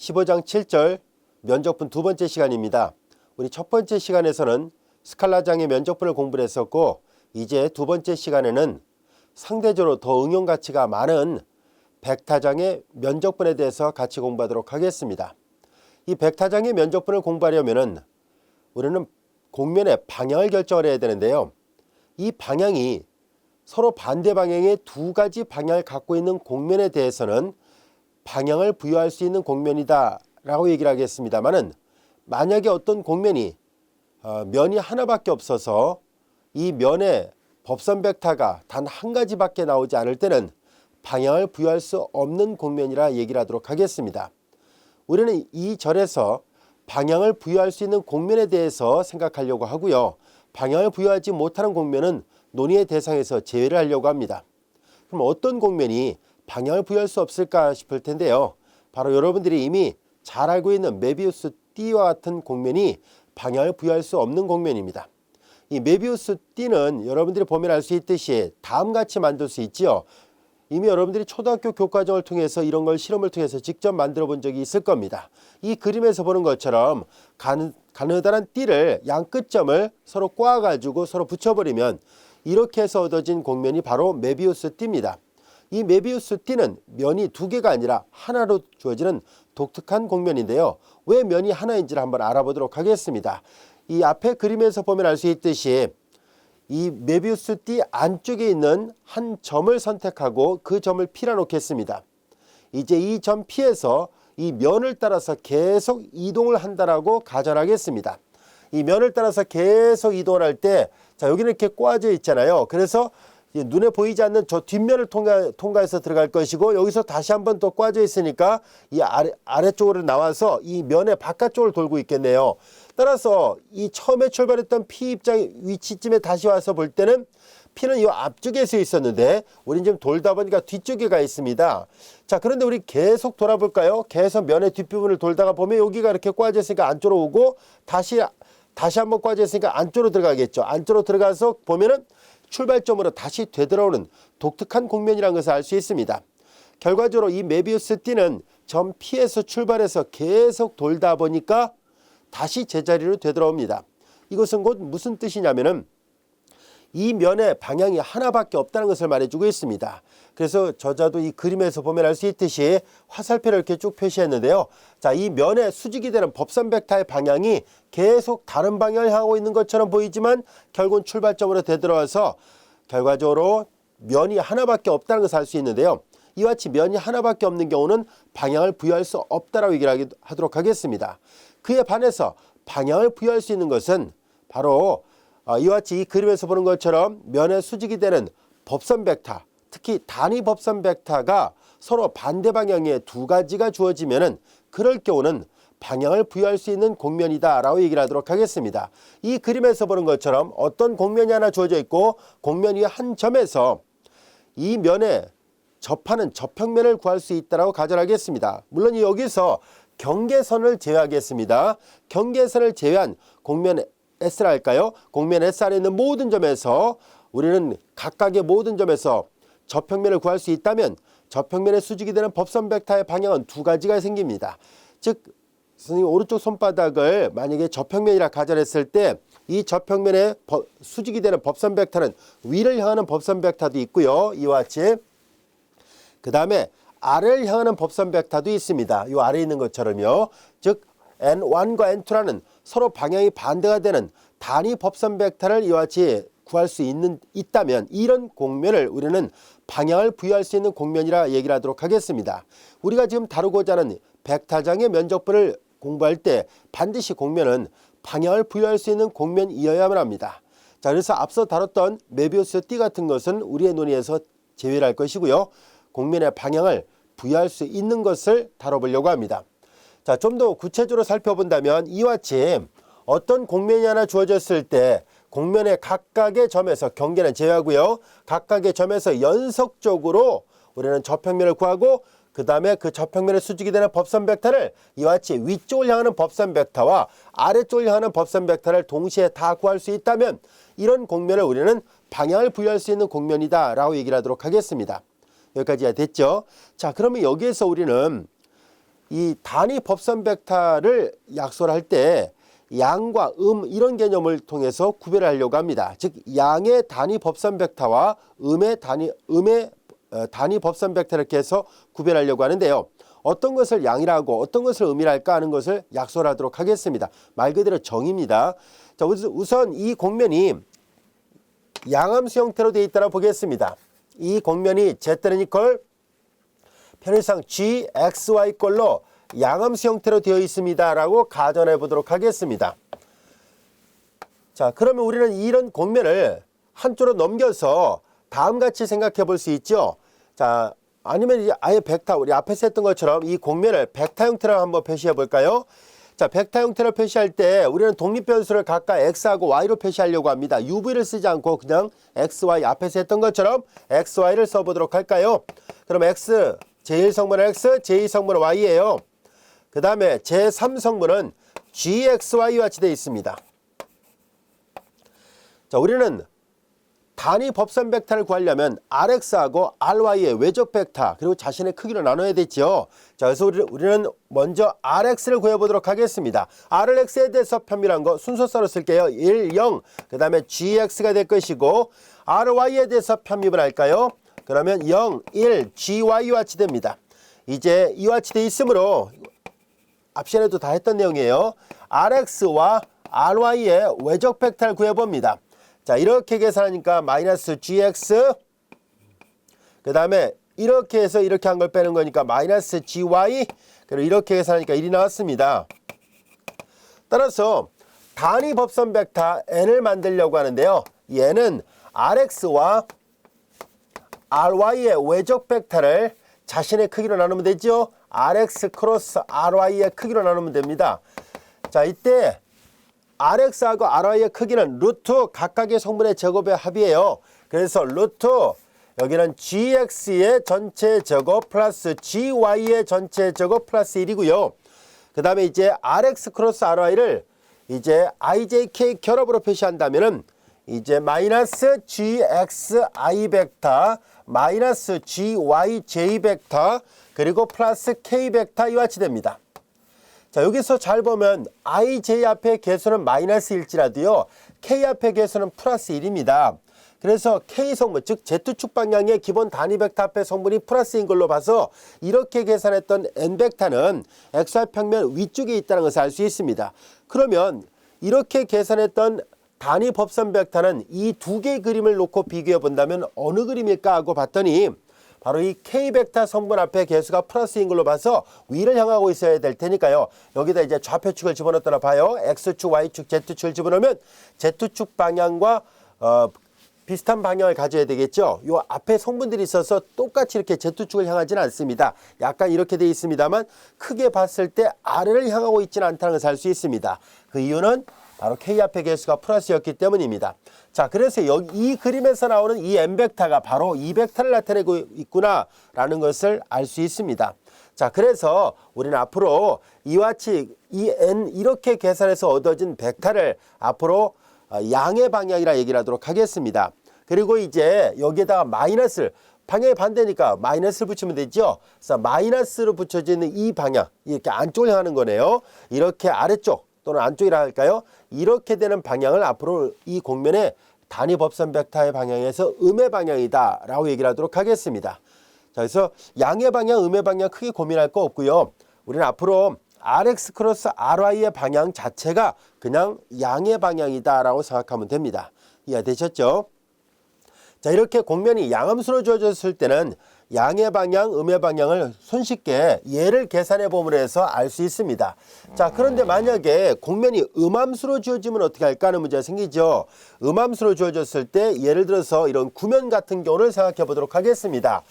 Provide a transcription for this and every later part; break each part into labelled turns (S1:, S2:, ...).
S1: 15장 7절 면적분 두 번째 시간입니다. 우리 첫 번째 시간에서는 스칼라장의 면적분을 공부를 했었고, 이제 두 번째 시간에는 상대적으로 더 응용 가치가 많은 벡타장의 면적분에 대해서 같이 공부하도록 하겠습니다. 이 벡타장의 면적분을 공부하려면 우리는 공면의 방향을 결정을 해야 되는데요. 이 방향이 서로 반대 방향의 두 가지 방향을 갖고 있는 공면에 대해서는 방향을 부여할 수 있는 공면이다 라고 얘기를 하겠습니다만은, 만약에 어떤 공면이 면이 하나밖에 없어서 이 면의 법선 벡터가 단 한 가지밖에 나오지 않을 때는 방향을 부여할 수 없는 공면이라 얘기를 하도록 하겠습니다. 우리는 이 절에서 방향을 부여할 수 있는 공면에 대해서 생각하려고 하고요. 방향을 부여하지 못하는 공면은 논의의 대상에서 제외를 하려고 합니다. 그럼 어떤 공면이 방향을 부여할 수 없을까 싶을 텐데요. 바로 여러분들이 이미 잘 알고 있는 메비우스 띠와 같은 공면이 방향을 부여할 수 없는 공면입니다. 이 메비우스 띠는 여러분들이 보면 알 수 있듯이 다음같이 만들 수 있지요. 이미 여러분들이 초등학교 교과정을 통해서 이런 걸 실험을 통해서 직접 만들어 본 적이 있을 겁니다. 이 그림에서 보는 것처럼 가느다란 띠를 양 끝점을 서로 꼬아가지고 서로 붙여버리면 이렇게 해서 얻어진 공면이 바로 메비우스 띠입니다. 이 메비우스 띠는 면이 두 개가 아니라 하나로 주어지는 독특한 공면인데요. 왜 면이 하나인지를 한번 알아보도록 하겠습니다. 이 앞에 그림에서 보면 알 수 있듯이 이 메비우스 띠 안쪽에 있는 한 점을 선택하고 그 점을 P라 놓겠습니다. 이제 이 점 P에서 이 면을 따라서 계속 이동을 한다라고 가정하겠습니다. 이 면을 따라서 계속 이동을 할 때, 자, 여기는 이렇게 꼬아져 있잖아요. 그래서 눈에 보이지 않는 저 뒷면을 통과해서 들어갈 것이고, 여기서 다시 한번 또 꼬아져 있으니까 이 아래쪽으로 나와서 이 면의 바깥쪽을 돌고 있겠네요. 따라서 이 처음에 출발했던 P 입장 위치쯤에 다시 와서 볼 때는 P는 이 앞쪽에 서 있었는데 우리는 지금 돌다 보니까 뒤쪽에 가 있습니다. 자, 그런데 우리 계속 돌아볼까요? 계속 면의 뒷부분을 돌다가 보면 여기가 이렇게 꼬아져 있으니까 안쪽으로 오고, 다시 한번 꼬아져 있으니까 안쪽으로 들어가겠죠. 안쪽으로 들어가서 보면은 출발점으로 다시 되돌아오는 독특한 공면이라는 것을 알 수 있습니다. 결과적으로 이 메비우스 띠는 점 P에서 출발해서 계속 돌다 보니까 다시 제자리로 되돌아옵니다. 이것은 곧 무슨 뜻이냐면은 이 면의 방향이 하나밖에 없다는 것을 말해주고 있습니다. 그래서 저자도 이 그림에서 보면 알 수 있듯이 화살표를 이렇게 쭉 표시했는데요. 자, 이 면의 수직이 되는 법선 벡터의 방향이 계속 다른 방향을 향하고 있는 것처럼 보이지만 결국은 출발점으로 되돌아와서 결과적으로 면이 하나밖에 없다는 것을 알 수 있는데요. 이와 같이 면이 하나밖에 없는 경우는 방향을 부여할 수 없다라고 얘기를 하도록 하겠습니다. 그에 반해서 방향을 부여할 수 있는 것은 바로 이와 같이 이 그림에서 보는 것처럼 면의 수직이 되는 법선 벡터, 특히 단위 법선 벡터가 서로 반대 방향의 두 가지가 주어지면은 그럴 경우는 방향을 부여할 수 있는 공면이다 라고 얘기를 하도록 하겠습니다. 이 그림에서 보는 것처럼 어떤 공면이 하나 주어져 있고, 공면 위에 한 점에서 이 면에 접하는 접평면을 구할 수 있다라고 가정하겠습니다. 물론 여기서 경계선을 제외하겠습니다. 경계선을 제외한 공면 S라 할까요? 공면 S 안에 있는 모든 점에서 우리는 각각의 모든 점에서 접평면을 구할 수 있다면 접평면의 수직이 되는 법선 벡터의 방향은 두 가지가 생깁니다. 즉, 선생님 오른쪽 손바닥을 만약에 접평면이라 가정했을 때 이 접평면의 수직이 되는 법선 벡터는 위를 향하는 법선 벡터도 있고요. 이와 같이 그 다음에 아래를 향하는 법선 벡터도 있습니다. 이 아래에 있는 것처럼요. 즉 N1과 N2라는 서로 방향이 반대가 되는 단위 법선 벡터를 이와 같이 구할 수 있다면 이런 공면을 우리는 방향을 부여할 수 있는 공면이라 얘기를 하도록 하겠습니다. 우리가 지금 다루고자 하는 벡타장의 면적분을 공부할 때 반드시 공면은 방향을 부여할 수 있는 공면이어야만 합니다. 자, 그래서 앞서 다뤘던 메비우스 띠 같은 것은 우리의 논의에서 제외를 할 것이고요. 공면의 방향을 부여할 수 있는 것을 다뤄보려고 합니다. 자, 좀 더 구체적으로 살펴본다면 이와 같이 어떤 공면이 하나 주어졌을 때 공면의 각각의 점에서, 경계는 제외하고요, 각각의 점에서 연속적으로 우리는 접평면을 구하고, 그 다음에 그 접평면의 수직이 되는 법선 벡터를 이와 같이 위쪽을 향하는 법선 벡터와 아래쪽을 향하는 법선 벡터를 동시에 다 구할 수 있다면 이런 공면을 우리는 방향을 부여할 수 있는 공면이다 라고 얘기를 하도록 하겠습니다. 여기까지가 됐죠? 자, 그러면 여기에서 우리는 이 단위 법선 벡터를 약소를 할 때 양과 이런 개념을 통해서 구별하려고 합니다. 즉 양의 단위 법선 벡터와 음의 단위 법선 벡터 이렇게 해서 구별하려고 하는데요. 어떤 것을 양이라고 어떤 것을 음이라 할까 하는 것을 약소를 하도록 하겠습니다. 말 그대로 정의입니다. 자, 우선 이 곡면이 양함수 형태로 되어 있다고 보겠습니다. 이 곡면이 Z는 이퀄 편의상 G, X, Y 꼴로 양함수 형태로 되어 있습니다 라고 가정해 보도록 하겠습니다. 자, 그러면 우리는 이런 곡면을 한쪽으로 넘겨서 다음같이 생각해 볼 수 있죠. 자, 아니면 아예 벡터, 우리 앞에서 했던 것처럼 이 곡면을 벡터 형태로 한번 표시해 볼까요? 자, 벡터 형태로 표시할 때 우리는 독립변수를 각각 X하고 Y로 표시하려고 합니다. UV를 쓰지 않고 그냥 X, Y 앞에서 했던 것처럼 X, Y를 써보도록 할까요? 그럼 X, 제1성분은 X, 제2성분은 Y예요. 그 다음에 제3성분은 GXY와 같이 되어 있습니다. 자, 우리는 단위 법선 벡터를 구하려면 RX하고 RY의 외적 벡터 그리고 자신의 크기로 나눠야 되죠. 자, 그래서 우리는 먼저 RX를 구해보도록 하겠습니다. R을 X에 대해서 편밀한 거 순서대로 쓸게요. 1, 0. 그 다음에 GX가 될 것이고 RY에 대해서 편밀을 할까요? 그러면 0, 1, GY와 같이 됩니다. 이제 이와 같이 되어 있으므로 앞 시간에도 다 했던 내용이에요. RX와 RY의 외적 벡터를 구해봅니다. 자, 이렇게 계산하니까 마이너스 GX 그 다음에 이렇게 해서 이렇게 한 걸 빼는 거니까 마이너스 GY 그리고 이렇게 계산하니까 1이 나왔습니다. 따라서 단위 법선 벡터 N을 만들려고 하는데요. 얘는 RX와 RY의 외적 벡터를 자신의 크기로 나누면 되죠. RX 크로스 RY의 크기로 나누면 됩니다. 자, 이때 RX하고 RY의 크기는 루트 각각의 성분의 제곱의 합이에요. 그래서 루트 여기는 GX의 전체 제곱 플러스 GY의 전체 제곱 플러스 1이고요. 그 다음에 이제 RX 크로스 RY를 이제 IJK 결합으로 표시한다면은 이제 마이너스 GXI 벡터 마이너스 GYJ 벡터 그리고 플러스 K 벡터 이와 같이 됩니다. 자, 여기서 잘 보면 IJ 앞의 개수는 마이너스 일지라도요. K 앞의 개수는 플러스 1입니다. 그래서 K 성분, 즉 Z축 방향의 기본 단위 벡터 앞의 성분이 플러스인 걸로 봐서 이렇게 계산했던 N 벡터는 XY 평면 위쪽에 있다는 것을 알 수 있습니다. 그러면 이렇게 계산했던 단위 법선 벡터는 이 두 개의 그림을 놓고 비교해 본다면 어느 그림일까 하고 봤더니 바로 이 K 벡터 성분 앞에 개수가 플러스인 걸로 봐서 위를 향하고 있어야 될 테니까요. 여기다 이제 좌표축을 집어넣었다가 봐요. X축, Y축, Z축을 집어넣으면 Z축 방향과 비슷한 방향을 가져야 되겠죠. 요 앞에 성분들이 있어서 똑같이 이렇게 Z축을 향하지는 않습니다. 약간 이렇게 되어 있습니다만 크게 봤을 때 아래를 향하고 있지는 않다는 것을 알 수 있습니다. 그 이유는 바로 K 앞의 개수가 플러스였기 때문입니다. 자, 그래서 여기 이 그림에서 나오는 이 N 벡터가 바로 이 벡터를 나타내고 있구나라는 것을 알 수 있습니다. 자, 그래서 우리는 앞으로 이와 같이 이 N 이렇게 계산해서 얻어진 벡터를 앞으로 양의 방향이라 얘기를 하도록 하겠습니다. 그리고 이제 여기에다가 마이너스를 방향이 반대니까 마이너스를 붙이면 되죠. 그래서 마이너스로 붙여지는 이 방향 이렇게 안쪽을 향하는 거네요. 이렇게 아래쪽 또는 안쪽이라 할까요? 이렇게 되는 방향을 앞으로 이 곡면의 단위 법선 벡터의 방향에서 음의 방향이다 라고 얘기를 하도록 하겠습니다. 자, 그래서 양의 방향, 음의 방향 크게 고민할 거 없고요. 우리는 앞으로 RX 크로스 RY의 방향 자체가 그냥 양의 방향이다 라고 생각하면 됩니다. 이해되셨죠? 자, 이렇게 곡면이 양함수로 주어졌을 때는 양의 방향, 음의 방향을 손쉽게 얘를 계산해 봄으로 해서 알 수 있습니다. 자, 그런데 만약에 곡면이 음함수로 주어지면 어떻게 할까 하는 문제가 생기죠. 음함수로 주어졌을 때 예를 들어서 이런 구면 같은 경우를 생각해 보도록 하겠습니다.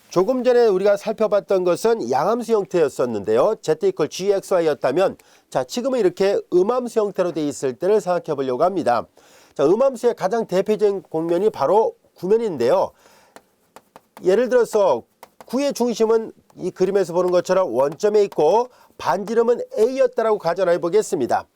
S1: 조금 전에 우리가 살펴봤던 것은 양함수 형태였었는데요. Z = GXY였다면 자, 지금은 이렇게 음함수 형태로 되어 있을 때를 생각해 보려고 합니다. 자, 음함수의 가장 대표적인 곡면이 바로 구면인데요. 예를 들어서 구의 중심은 이 그림에서 보는 것처럼 원점에 있고 반지름은 A였다라고 가정해 보겠습니다.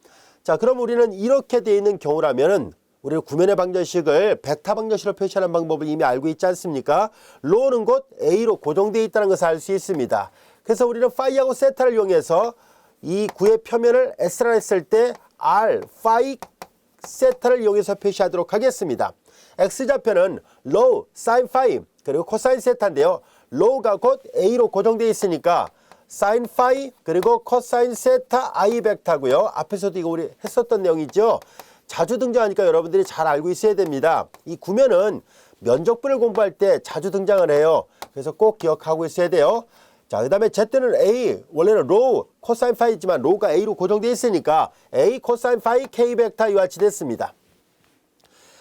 S1: 자, 그럼 우리는 이렇게 되어 있는 경우라면은 우리는 구면의 방정식을 벡터 방정식으로 표시하는 방법을 이미 알고 있지 않습니까? 로는 곧 A로 고정되어 있다는 것을 알 수 있습니다. 그래서 우리는 파이하고 세타를 이용해서 이 구의 표면을 S라 했을 때 R, 파이, 세타를 이용해서 표시하도록 하겠습니다. X좌표는 로우, 사인 파이, 그리고 코사인 세타인데요. 로우가 곧 A로 고정되어 있으니까 사인 파이, 그리고 코사인 세타 I 벡터고요. 앞에서도 이거 우리 했었던 내용이죠. 자주 등장하니까 여러분들이 잘 알고 있어야 됩니다. 이 구면은 면적분을 공부할 때 자주 등장을 해요. 그래서 꼭 기억하고 있어야 돼요. 자, 그 다음에 Z는 A, 원래는 로우, 코사인 파이지만 로우가 A로 고정되어 있으니까 A 코사인 파이 K 벡터 이와 같이 됐습니다.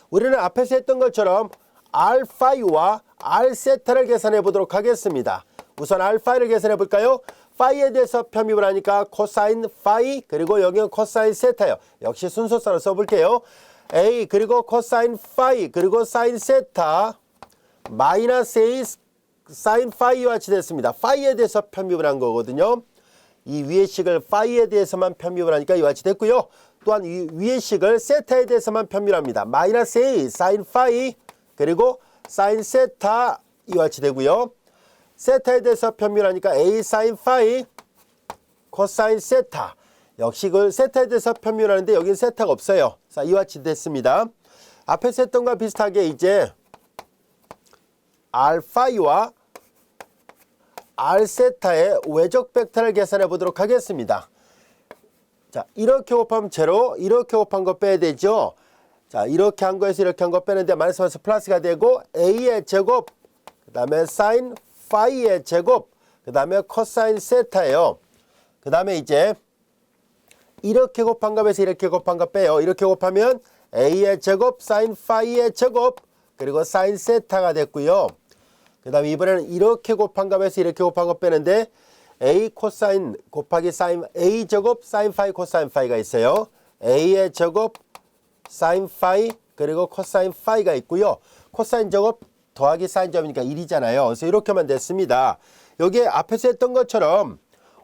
S1: 우리는 앞에서 했던 것처럼 R 파이와 R 세타를 계산해 보도록 하겠습니다. 우선 R 파이를 계산해 볼까요? 파이에 대해서 편입을 하니까 코사인 파이, 그리고 여기는 코사인 세타요. 역시 순서대로 써볼게요. A 그리고 코사인 파이, 그리고 사인 세타 마이너스 A 사인 파이와 같이 됐습니다. 파이에 대해서 편입을 한 거거든요. 이 위의 식을 파이에 대해서만 편입을 하니까 이와 같이 됐고요. 또한 이 위의 식을 세타에 대해서만 편입합니다. 마이너스 A 사인 파이, 그리고 사인 세타 이와 같이 되고요. 세타에 대해서 편입하니까 A 사인 파이 코사인 세타, 역시 그 세타에 대해서 편입하는데 여기는 세타가 없어요. 자, 이와 같이 됐습니다. 앞에서 했던 것과 비슷하게 이제 R 파이와 R 세타의 외적 벡터를 계산해 보도록 하겠습니다. 자, 이렇게 곱하면 제로, 이렇게 곱한 거 빼야 되죠. 자, 이렇게 한 거에서 이렇게 한 거 빼는데 마이너스 플러스가 되고 A의 제곱, 그 다음에 사인 파이의 제곱, 그 다음에 코사인 세타예요. 그 다음에 이제 이렇게 곱한 값에서 이렇게 곱한 거 빼요. 이렇게 곱하면 A의 제곱, 사인 파이의 제곱, 그리고 사인 세타가 됐고요. 그 다음에 이번에는 이렇게 곱한 값에서 이렇게 곱한 거 빼는데 A 코사인 곱하기 사인 A 제곱, 사인 파이, 코사인 파이가 있어요. A의 제곱, 사인 파이, 그리고 코사인 파이가 있고요. 코사인 제곱 더하기 사인 제곱이니까 1이잖아요. 그래서 이렇게만 됐습니다. 여기에 앞에서 했던 것처럼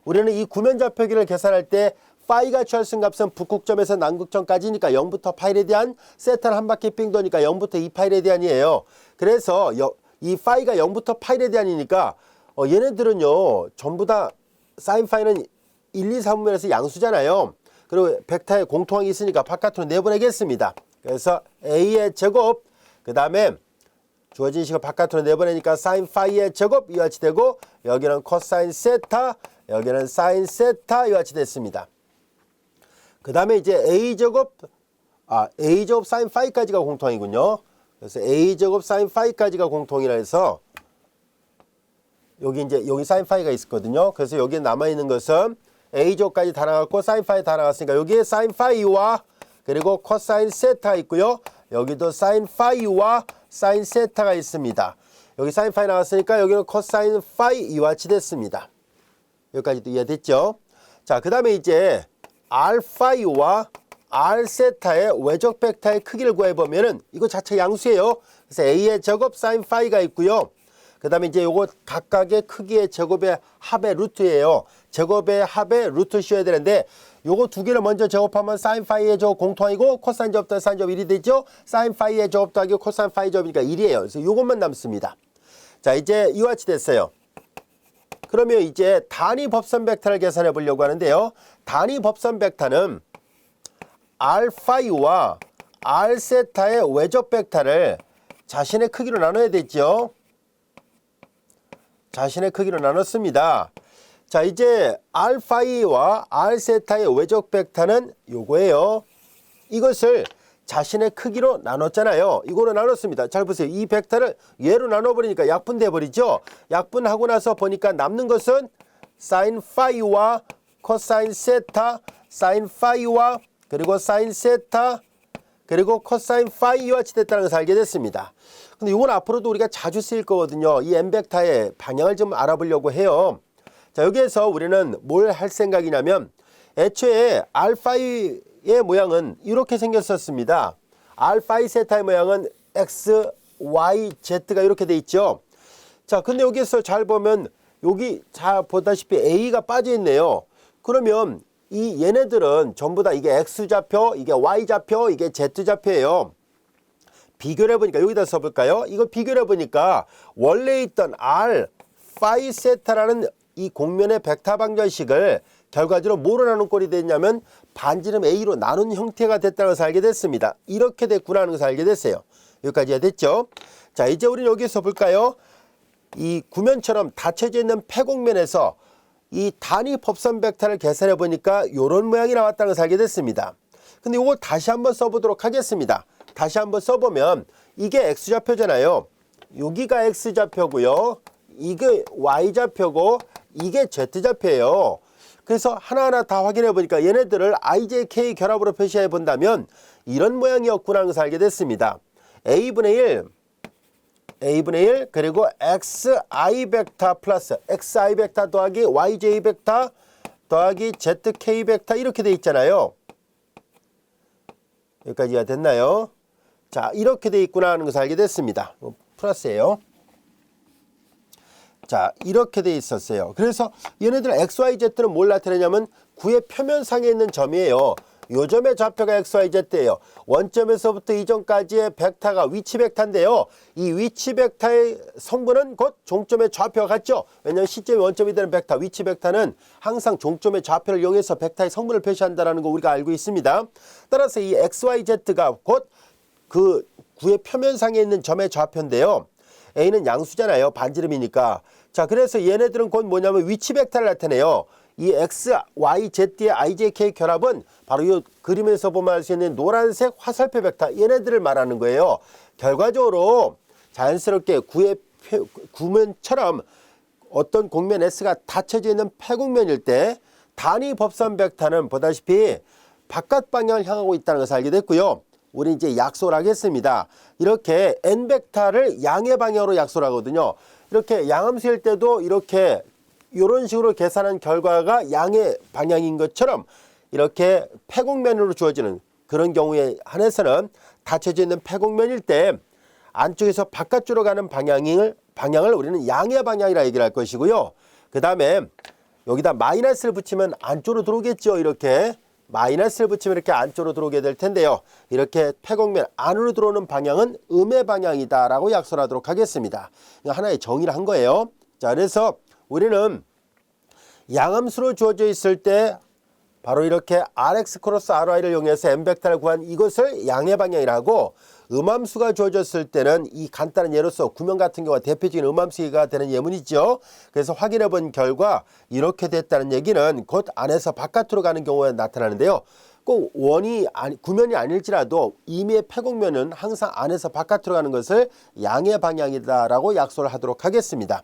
S1: 우리는 이 구면좌표기를 계산할 때 파이가 취할 수 있는 값은 북극점에서 남극점까지니까 0부터 파이에 대한, 세타는 한 바퀴 빙 도니까 0부터 2파이에 대한이에요. 그래서 이 파이가 0부터 파이에 대한이니까 얘네들은요 전부 다 사인 파이는 1, 2, 3분면에서 양수잖아요. 그리고 벡터에 공통항이 있으니까 바깥으로 내보내겠습니다. 그래서 A의 제곱, 그 다음에 주어진 식을 바깥으로 내보내니까 사인 파이의 제곱 이와 같이 되고, 여기는 코사인 세타, 여기는 사인 세타 이와 같이 됐습니다. 그 다음에 이제 A제곱 사인 파이까지가 공통이군요. 그래서 A제곱 사인 파이까지가 공통이라 해서 여기 사인 파이가 있었거든요. 그래서 여기에 남아있는 것은 A제곱까지 다 나갔고 사인 파이 다 나갔으니까 여기에 사인 파이와 그리고 코사인 세타 있고요. 여기도 사인 파이와 사인 세타가 있습니다. 여기 사인 파이 나왔으니까 여기는 코사인 파이 이와 같이 됐습니다. 여기까지도 이해됐죠? 자, 그 다음에 이제 R 파이와 R 세타의 외적 벡터의 크기를 구해보면은 이거 자체 양수예요. 그래서 A의 제곱 사인 파이가 있고요. 그 다음에 이제 요거 각각의 크기의 제곱의 합의 루트예요. 제곱의 합의 루트 씌워야 되는데 요거 두 개를 먼저 제곱하면 사인 파이의 제곱 공통이고 코사인 제곱 더하기 사인 제곱 1이 되죠. 사인 파이의 제곱 더하기 코사인 파이 제곱이니까 1이에요. 그래서 요것만 남습니다. 자, 이제 이와 같이 됐어요. 그러면 이제 단위 법선 벡터를 계산해 보려고 하는데요. 단위 법선 벡터는 R 파이와 R 세타의 외적 벡터를 자신의 크기로 나눠야 되죠. 자신의 크기로 나눴습니다. 자, 이제 R 파이와 R 세타의 외적 벡터는 요거예요. 이것을 자신의 크기로 나눴잖아요. 이거로 나눴습니다. 잘 보세요. 이 벡터를 얘로 나눠버리니까 약분돼 버리죠. 약분하고 나서 보니까 남는 것은 사인 파이와 코사인 세타, 사인 파이와 그리고 사인 세타, 그리고 코사인 파이와 같이 됐다는 것을 알게 됐습니다. 근데 이건 앞으로도 우리가 자주 쓰일 거거든요. 이 N벡터의 방향을 좀 알아보려고 해요. 자, 여기에서 우리는 뭘 할 생각이냐면 애초에 알파의 모양은 이렇게 생겼었습니다. 알파이 세타의 모양은 X, Y, Z가 이렇게 돼 있죠. 자, 근데 여기에서 잘 보면 여기 잘 보다시피 A가 빠져 있네요. 그러면 이 얘네들은 전부 다 이게 X좌표, 이게 Y좌표, 이게 Z좌표예요. 비교를 해보니까 여기다 써볼까요? 이거 비교를 해보니까 원래 있던 R, 파이 세타라는 이 곡면의 벡터 방정식을 결과적으로 뭐로 나눈 꼴이 됐냐면 반지름 A로 나눈 형태가 됐다는 것을 알게 됐습니다. 이렇게 됐구나 하는 것을 알게 됐어요. 여기까지가 됐죠. 자, 이제 우리는 여기서 볼까요? 이 구면처럼 닫혀져 있는 폐곡면에서 이 단위 법선 벡터를 계산해 보니까 이런 모양이 나왔다는 것을 알게 됐습니다. 근데 이걸 다시 한번 써보도록 하겠습니다. 다시 한번 써보면 이게 X좌표잖아요. 여기가 X좌표고요. 이게 Y좌표고 이게 Z좌표예요. 그래서 하나하나 다 확인해 보니까 얘네들을 IJK 결합으로 표시해 본다면 이런 모양이었구나 하는 것을 알게 됐습니다. A분의 1 그리고 XI 벡터 플러스 XI 벡터 더하기 YJ 벡터 더하기 ZK 벡터 이렇게 돼 있잖아요. 여기까지가 됐나요? 자, 이렇게 돼 있구나 하는 것을 알게 됐습니다. 플러스예요. 자, 이렇게 돼 있었어요. 그래서 얘네들 XYZ는 뭘 나타내냐면 구의 표면상에 있는 점이에요. 요 점의 좌표가 XYZ예요. 원점에서부터 이점까지의 벡터가 위치 벡터인데요. 이 위치 벡터의 성분은 곧 종점의 좌표와 같죠. 왜냐하면 시점이 원점이 되는 벡터, 위치 벡터는 항상 종점의 좌표를 이용해서 벡터의 성분을 표시한다는 거 우리가 알고 있습니다. 따라서 이 XYZ가 곧 그 구의 표면상에 있는 점의 좌표인데요. A는 양수잖아요. 반지름이니까. 자, 그래서 얘네들은 곧 뭐냐면 위치 벡터를 나타내요. 이 X, Y, Z의 IJK 결합은 바로 이 그림에서 보면 알 수 있는 노란색 화살표 벡터 얘네들을 말하는 거예요. 결과적으로 자연스럽게 구면처럼 어떤 곡면 S가 닫혀져 있는 폐곡면일 때 단위 법선 벡터는 보다시피 바깥 방향을 향하고 있다는 것을 알게 됐고요. 우리 이제 약소를 하겠습니다. 이렇게 N 벡터를 양의 방향으로 약소를 하거든요. 이렇게 양함수일 때도 이렇게 이런 식으로 계산한 결과가 양의 방향인 것처럼 이렇게 폐곡면으로 주어지는 그런 경우에 한해서는 닫혀져 있는 폐곡면일 때 안쪽에서 바깥쪽으로 가는 방향을 우리는 양의 방향이라 얘기를 할 것이고요. 그 다음에 여기다 마이너스를 붙이면 안쪽으로 들어오겠죠. 이렇게 마이너스를 붙이면 이렇게 안쪽으로 들어오게 될 텐데요. 이렇게 폐곡면 안으로 들어오는 방향은 음의 방향이다 라고 약속을 하도록 하겠습니다. 하나의 정의를 한 거예요. 자, 그래서 우리는 양함수로 주어져 있을 때 바로 이렇게 RX 크로스 RY를 이용해서 M벡터를 구한 이것을 양의 방향이라고, 음함수가 주어졌을 때는 이 간단한 예로서 구면 같은 경우가 대표적인 음함수가 되는 예문이죠. 그래서 확인해 본 결과 이렇게 됐다는 얘기는 곧 안에서 바깥으로 가는 경우에 나타나는데요. 꼭 구면이 아닐지라도 이미의 폐곡면은 항상 안에서 바깥으로 가는 것을 양의 방향이다라고 약속을 하도록 하겠습니다.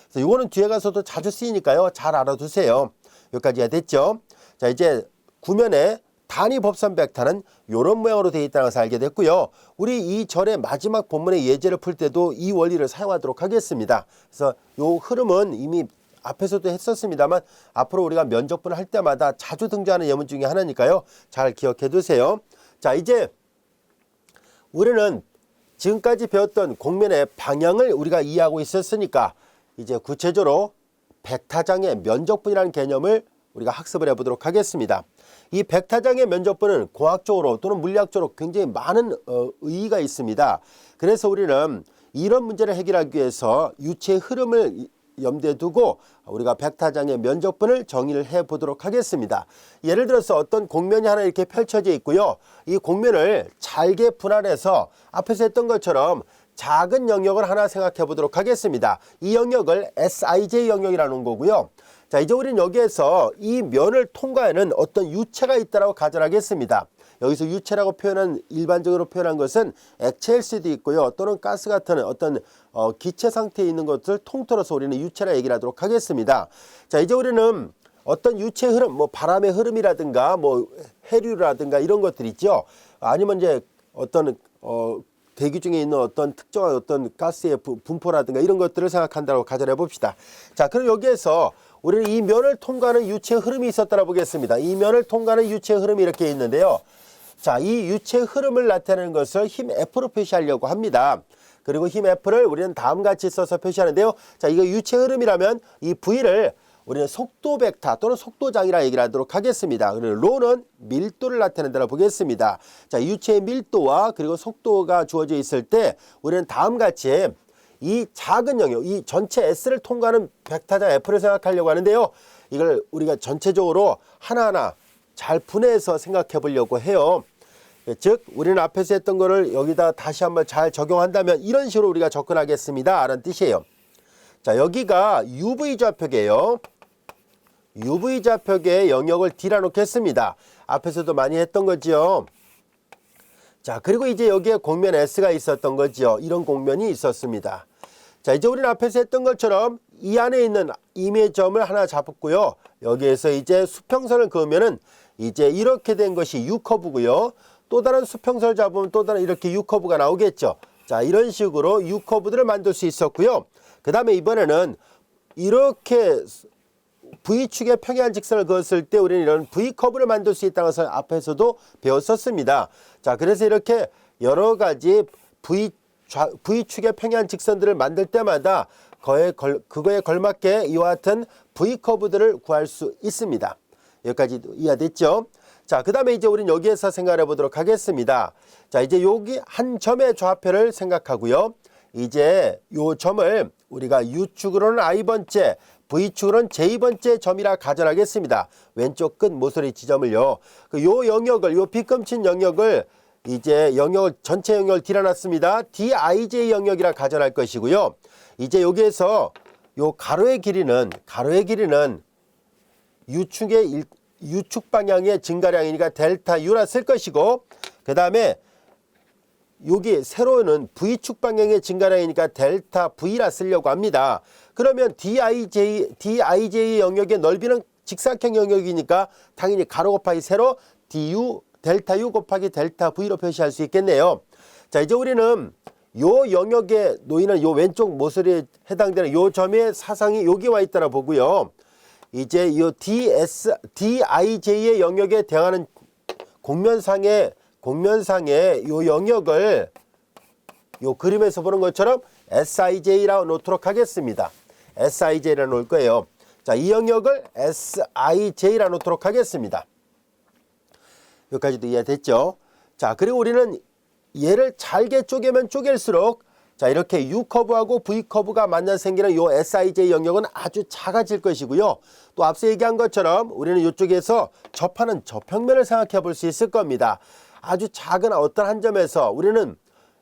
S1: 그래서 이거는 뒤에 가서도 자주 쓰이니까요. 잘 알아두세요. 여기까지가 됐죠. 자, 이제 구면의 단위 법선 벡터는 이런 모양으로 되어 있다는 것을 알게 됐고요. 우리 이 절의 마지막 본문의 예제를 풀 때도 이 원리를 사용하도록 하겠습니다. 그래서 이 흐름은 이미 앞에서도 했었습니다만 앞으로 우리가 면적분을 할 때마다 자주 등장하는 예문 중에 하나니까요. 잘 기억해 두세요. 자, 이제 우리는 지금까지 배웠던 곡면의 방향을 우리가 이해하고 있었으니까 이제 구체적으로 벡터장의 면적분이라는 개념을 우리가 학습을 해보도록 하겠습니다. 이 벡터장의 면적분은 공학적으로 또는 물리학적으로 굉장히 많은 의의가 있습니다. 그래서 우리는 이런 문제를 해결하기 위해서 유체의 흐름을 염두에 두고 우리가 벡터장의 면적분을 정의를 해보도록 하겠습니다. 예를 들어서 어떤 곡면이 하나 이렇게 펼쳐져 있고요. 이 곡면을 잘게 분할해서 앞에서 했던 것처럼 작은 영역을 하나 생각해 보도록 하겠습니다. 이 영역을 SIJ 영역이라는 거고요. 자, 이제 우리는 여기에서 이 면을 통과하는 어떤 유체가 있다고 가정하겠습니다. 여기서 유체라고 일반적으로 표현한 것은 액체일 수도 있고요. 또는 가스 같은 어떤 기체 상태에 있는 것을 통틀어서 우리는 유체라 얘기를 하도록 하겠습니다. 자, 이제 우리는 어떤 유체 흐름, 뭐 바람의 흐름이라든가 뭐 해류라든가 이런 것들 있죠. 아니면 이제 어떤 대기 중에 있는 어떤 특정한 어떤 가스의 분포라든가 이런 것들을 생각한다고 가정해 봅시다. 자, 그럼 여기에서 우리는 이 면을 통과하는 유체 흐름이 있었다고 보겠습니다. 이 면을 통과하는 유체 흐름이 이렇게 있는데요. 자, 이 유체 흐름을 나타내는 것을 힘 F로 표시하려고 합니다. 그리고 힘 F를 우리는 다음같이 써서 표시하는데요. 자, 이거 유체 흐름이라면 이 V를 우리는 속도 벡터 또는 속도장이라 얘기를 하도록 하겠습니다. 그리고 로는 밀도를 나타낸다고 보겠습니다. 자, 유체의 밀도와 그리고 속도가 주어져 있을 때 우리는 다음같이 이 작은 영역, 이 전체 S를 통과하는 벡터장 F를 생각하려고 하는데요. 이걸 우리가 전체적으로 하나하나 잘 분해해서 생각해 보려고 해요. 즉 우리는 앞에서 했던 거를 여기다 다시 한번 잘 적용한다면 이런 식으로 우리가 접근하겠습니다 라는 뜻이에요. 자, 여기가 UV 좌표계예요. UV 좌표계의 영역을 D라 놓겠습니다. 앞에서도 많이 했던 거죠. 자, 그리고 이제 여기에 곡면 S가 있었던 거죠. 이런 곡면이 있었습니다. 자, 이제 우리는 앞에서 했던 것처럼 이 안에 있는 임의 점을 하나 잡았고요. 여기에서 이제 수평선을 그으면은 이제 이렇게 된 것이 U커브고요. 또 다른 수평선을 잡으면 또 다른 이렇게 U커브가 나오겠죠. 자, 이런 식으로 U커브들을 만들 수 있었고요. 그 다음에 이번에는 이렇게 V축의 평행한 직선을 그었을 때 우리는 이런 V커브를 만들 수 있다는 것을 앞에서도 배웠었습니다. 자, 그래서 이렇게 여러 가지 V축의 평행한 직선들을 만들 때마다 그거에 걸맞게 이와 같은 V커브들을 구할 수 있습니다. 여기까지 이해됐죠? 자, 그 다음에 이제 우리는 여기에서 생각해 보도록 하겠습니다. 자, 이제 여기 한 점의 좌표를 생각하고요. 이제 요 점을 우리가 U축으로는 I번째, V축으로는 J번째 점이라 가정하겠습니다. 왼쪽 끝 모서리 지점을요. 요 영역을, 요 빗금친 영역을 이제 전체 영역을 D라 놨습니다. DIJ 영역이라 가정할 것이고요. 이제 여기에서 요 가로의 길이는 U축 방향의 증가량이니까 델타 U라 쓸 것이고, 그 다음에 여기 세로는 V축 방향의 증가량이니까 델타 V라 쓰려고 합니다. 그러면 DIJ 영역의 넓이는 직사각형 영역이니까 당연히 가로 곱하기 세로 DU 델타 U 곱하기 델타 V로 표시할 수 있겠네요. 자, 이제 우리는 요 영역에 놓이는 요 왼쪽 모서리에 해당되는 요 점의 사상이 여기 와 있다라 보고요. 이제 이 DIJ의 영역에 대항하는 곡면상의 요 영역을 요 그림에서 보는 것처럼 SIJ라고 놓도록 하겠습니다. SIJ라 놓을 거예요. 자, 이 영역을 SIJ라 놓도록 하겠습니다. 여기까지도 이해됐죠? 자, 그리고 우리는 얘를 잘게 쪼개면 쪼갤수록 자, 이렇게 U커브하고 V커브가 만나 생기는 요 SIJ 영역은 아주 작아질 것이고요. 또 앞서 얘기한 것처럼 우리는 이쪽에서 접하는 저평면을 생각해 볼 수 있을 겁니다. 아주 작은 어떤 한 점에서 우리는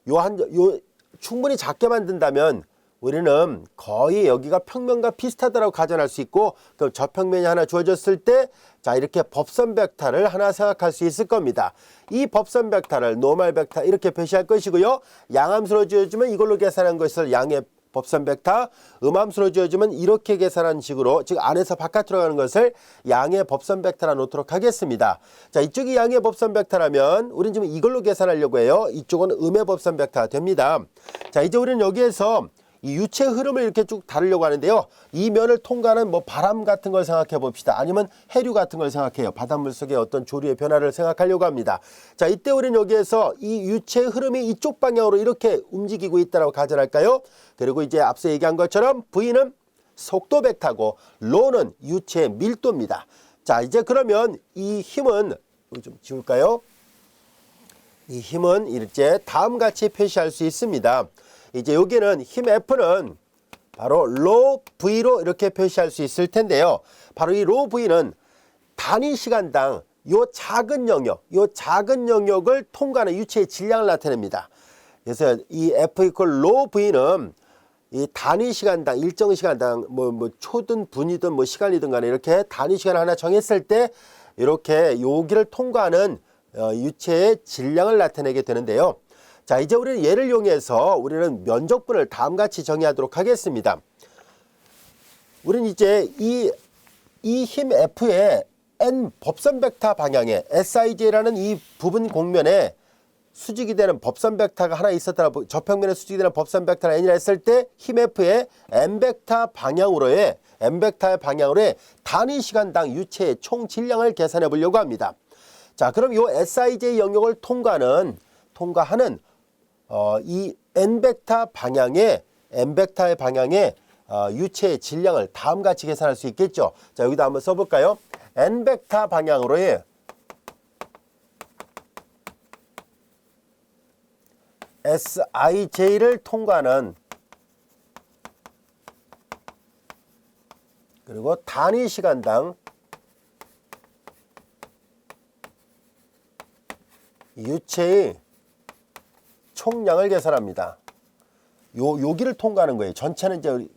S1: 요 충분히 작게 만든다면 우리는 거의 여기가 평면과 비슷하다고 가정할 수 있고, 그럼 저평면이 하나 주어졌을 때 자, 이렇게 법선 벡터를 하나 생각할 수 있을 겁니다. 이 법선 벡터를 노멀 벡터 이렇게 표시할 것이고요. 양함수로 지어주면 이걸로 계산한 것을 양의 법선 벡터, 음함수로 지어주면 이렇게 계산한 식으로, 즉 안에서 바깥으로 가는 것을 양의 법선 벡터라 놓도록 하겠습니다. 자, 이쪽이 양의 법선 벡터라면 우리는 지금 이걸로 계산하려고 해요. 이쪽은 음의 법선 벡터가 됩니다. 자, 이제 우리는 여기에서 이 유체 흐름을 이렇게 쭉 다루려고 하는데요. 이 면을 통과하는 뭐 바람 같은 걸 생각해 봅시다. 아니면 해류 같은 걸 생각해요. 바닷물 속의 어떤 조류의 변화를 생각하려고 합니다. 자, 이때 우리는 여기에서 이 유체 흐름이 이쪽 방향으로 이렇게 움직이고 있다고 가정할까요? 그리고 이제 앞서 얘기한 것처럼 V는 속도 벡터고 로는 유체의 밀도입니다. 자, 이제 그러면 이 힘은 좀 지울까요? 이 힘은 이제 다음같이 표시할 수 있습니다. 이제 여기는 힘 F는 바로 로 V로 이렇게 표시할 수 있을 텐데요. 바로 이 로 V는 단위 시간당 요 작은 영역을 통과하는 유체의 질량을 나타냅니다. 그래서 이 F 이퀄 로 V는 이 단위 시간당, 일정 시간당 뭐 초든 분이든 뭐 시간이든 간에 이렇게 단위 시간 하나 정했을 때 이렇게 여기를 통과하는 유체의 질량을 나타내게 되는데요. 자, 이제 우리는 얘를 이용해서 우리는 면적분을 다음같이 정의하도록 하겠습니다. 우리는 이제 이 힘 F의 N 법선 벡터 방향에 SIJ라는 이 부분 공면에 수직이 되는 법선 벡터가 하나 있었다라, 저평면에 수직이 되는 법선 벡터가 N이라 했을 때 힘 F의 N 벡터 방향으로의 단위 시간당 유체의 총 질량을 계산해 보려고 합니다. 자, 그럼 이 SIJ 영역을 통과하는 이 N 벡터 방향의 유체의 질량을 다음같이 계산할 수 있겠죠. 자, 여기다 한번 써볼까요? N 벡터 방향으로의 SIJ를 통과하는 그리고 단위 시간당 유체의 총량을 계산합니다. 여기를 통과하는 거예요. 전체는 이제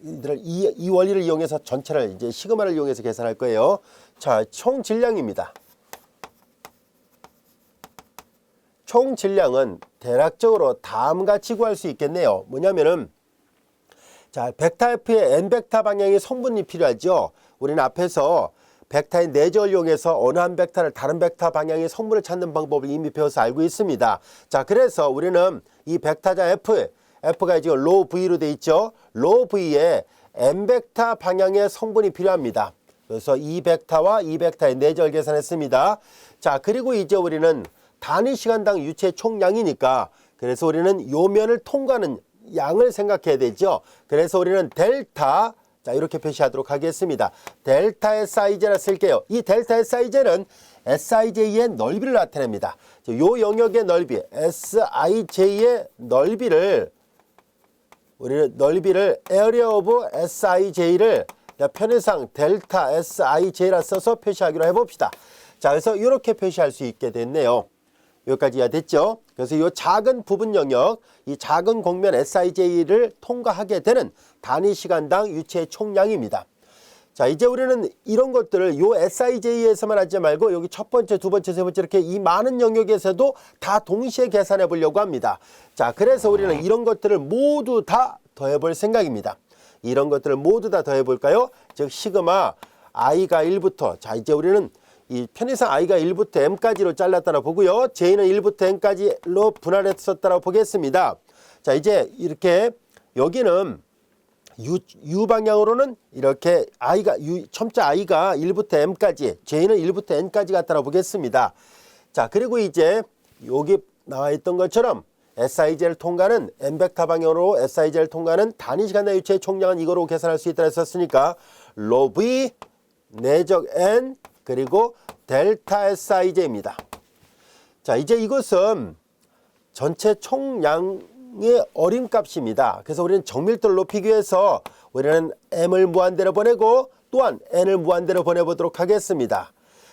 S1: 이 원리를 이용해서 전체를 이제 시그마를 이용해서 계산할 거예요. 자, 총 질량입니다. 총 질량은 대략적으로 다음같이 구할 수 있겠네요. 뭐냐면은 자, 벡터 F의 n벡터 방향의 성분이 필요하죠. 우리는 앞에서 벡터의 내적을 이용해서 어느 한 벡터를 다른 벡터 방향의 성분을 찾는 방법을 이미 배워서 알고 있습니다. 자, 그래서 우리는 이 벡터자 F가 지금 로 V로 돼 있죠. 로 V에 n벡터 방향의 성분이 필요합니다. 그래서 이 벡터와 이 벡터의 내적을 계산했습니다. 자, 그리고 이제 우리는 단위 시간당 유체 총량이니까 그래서 우리는 요 면을 통과하는 양을 생각해야 되죠. 그래서 우리는 델타, 자, 이렇게 표시하도록 하겠습니다. 델타 Sij라 쓸게요. 이 델타 Sij는 Sij의 넓이를 나타냅니다. 요 영역의 넓이, Sij의 넓이를 우리는 넓이를 area of Sij를 편의상 델타 Sij라 써서 표시하기로 해봅시다. 자, 그래서 이렇게 표시할 수 있게 됐네요. 여기까지 이해됐죠? 그래서 이 작은 부분 영역, 이 작은 공면 Sij를 통과하게 되는 단위 시간당 유체의 총량입니다. 자, 이제 우리는 이런 것들을 이 Sij에서만 하지 말고 여기 첫 번째, 두 번째, 세 번째 이렇게 이 많은 영역에서도 다 동시에 계산해 보려고 합니다. 자, 그래서 우리는 이런 것들을 모두 다 더해 볼 생각입니다. 이런 것들을 모두 다 더해 볼까요? 즉 시그마 i가 1부터, 자, 이제 우리는 이 편의상 i가 1부터 m까지로 잘랐다고 보고요. j는 1부터 n까지로 분할했었다고 보겠습니다. 자, 이제 이렇게 여기는 u 방향으로는 이렇게 첨자 i가 1부터 m까지, j는 1부터 n까지 갔다고 보겠습니다. 자, 그리고 이제 여기 나와 있던 것처럼 Sij를 통과하는 n벡터 방향으로 Sij를 통과하는 단위 시간당 유체의 총량은 이거로 계산할 수 있다 했었으니까 로 v 내적 n 그리고 델타 Sij입니다. 자, 이제 이것은 전체 총량의 어림값입니다. 그래서 우리는 정밀도를 높이기 위해서 우리는 m을 무한대로 보내고 또한 n을 무한대로 보내보도록 하겠습니다.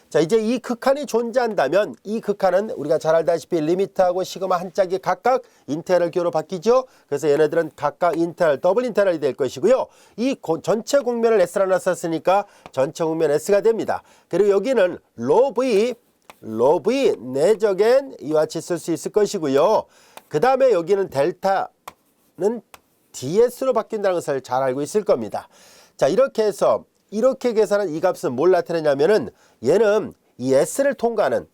S1: 자, 이제 이 극한이 존재한다면 이 극한은 우리가 잘 알다시피 리미트하고 시그마 한 짝이 각각 인테그럴 기호로 바뀌죠. 그래서 얘네들은 각각 인테그럴, 더블 인테그럴이 될 것이고요. 이 전체 공면을 S라 놨었으니까 전체 공면 S가 됩니다. 그리고 여기는 로 V 내적엔 이와 같이 쓸 수 있을 것이고요. 그 다음에 여기는 델타는 DS로 바뀐다는 것을 잘 알고 있을 겁니다. 자, 이렇게 해서 이렇게 계산한 이 값은 뭘 나타내냐면은 얘는 이 S를 통과하는,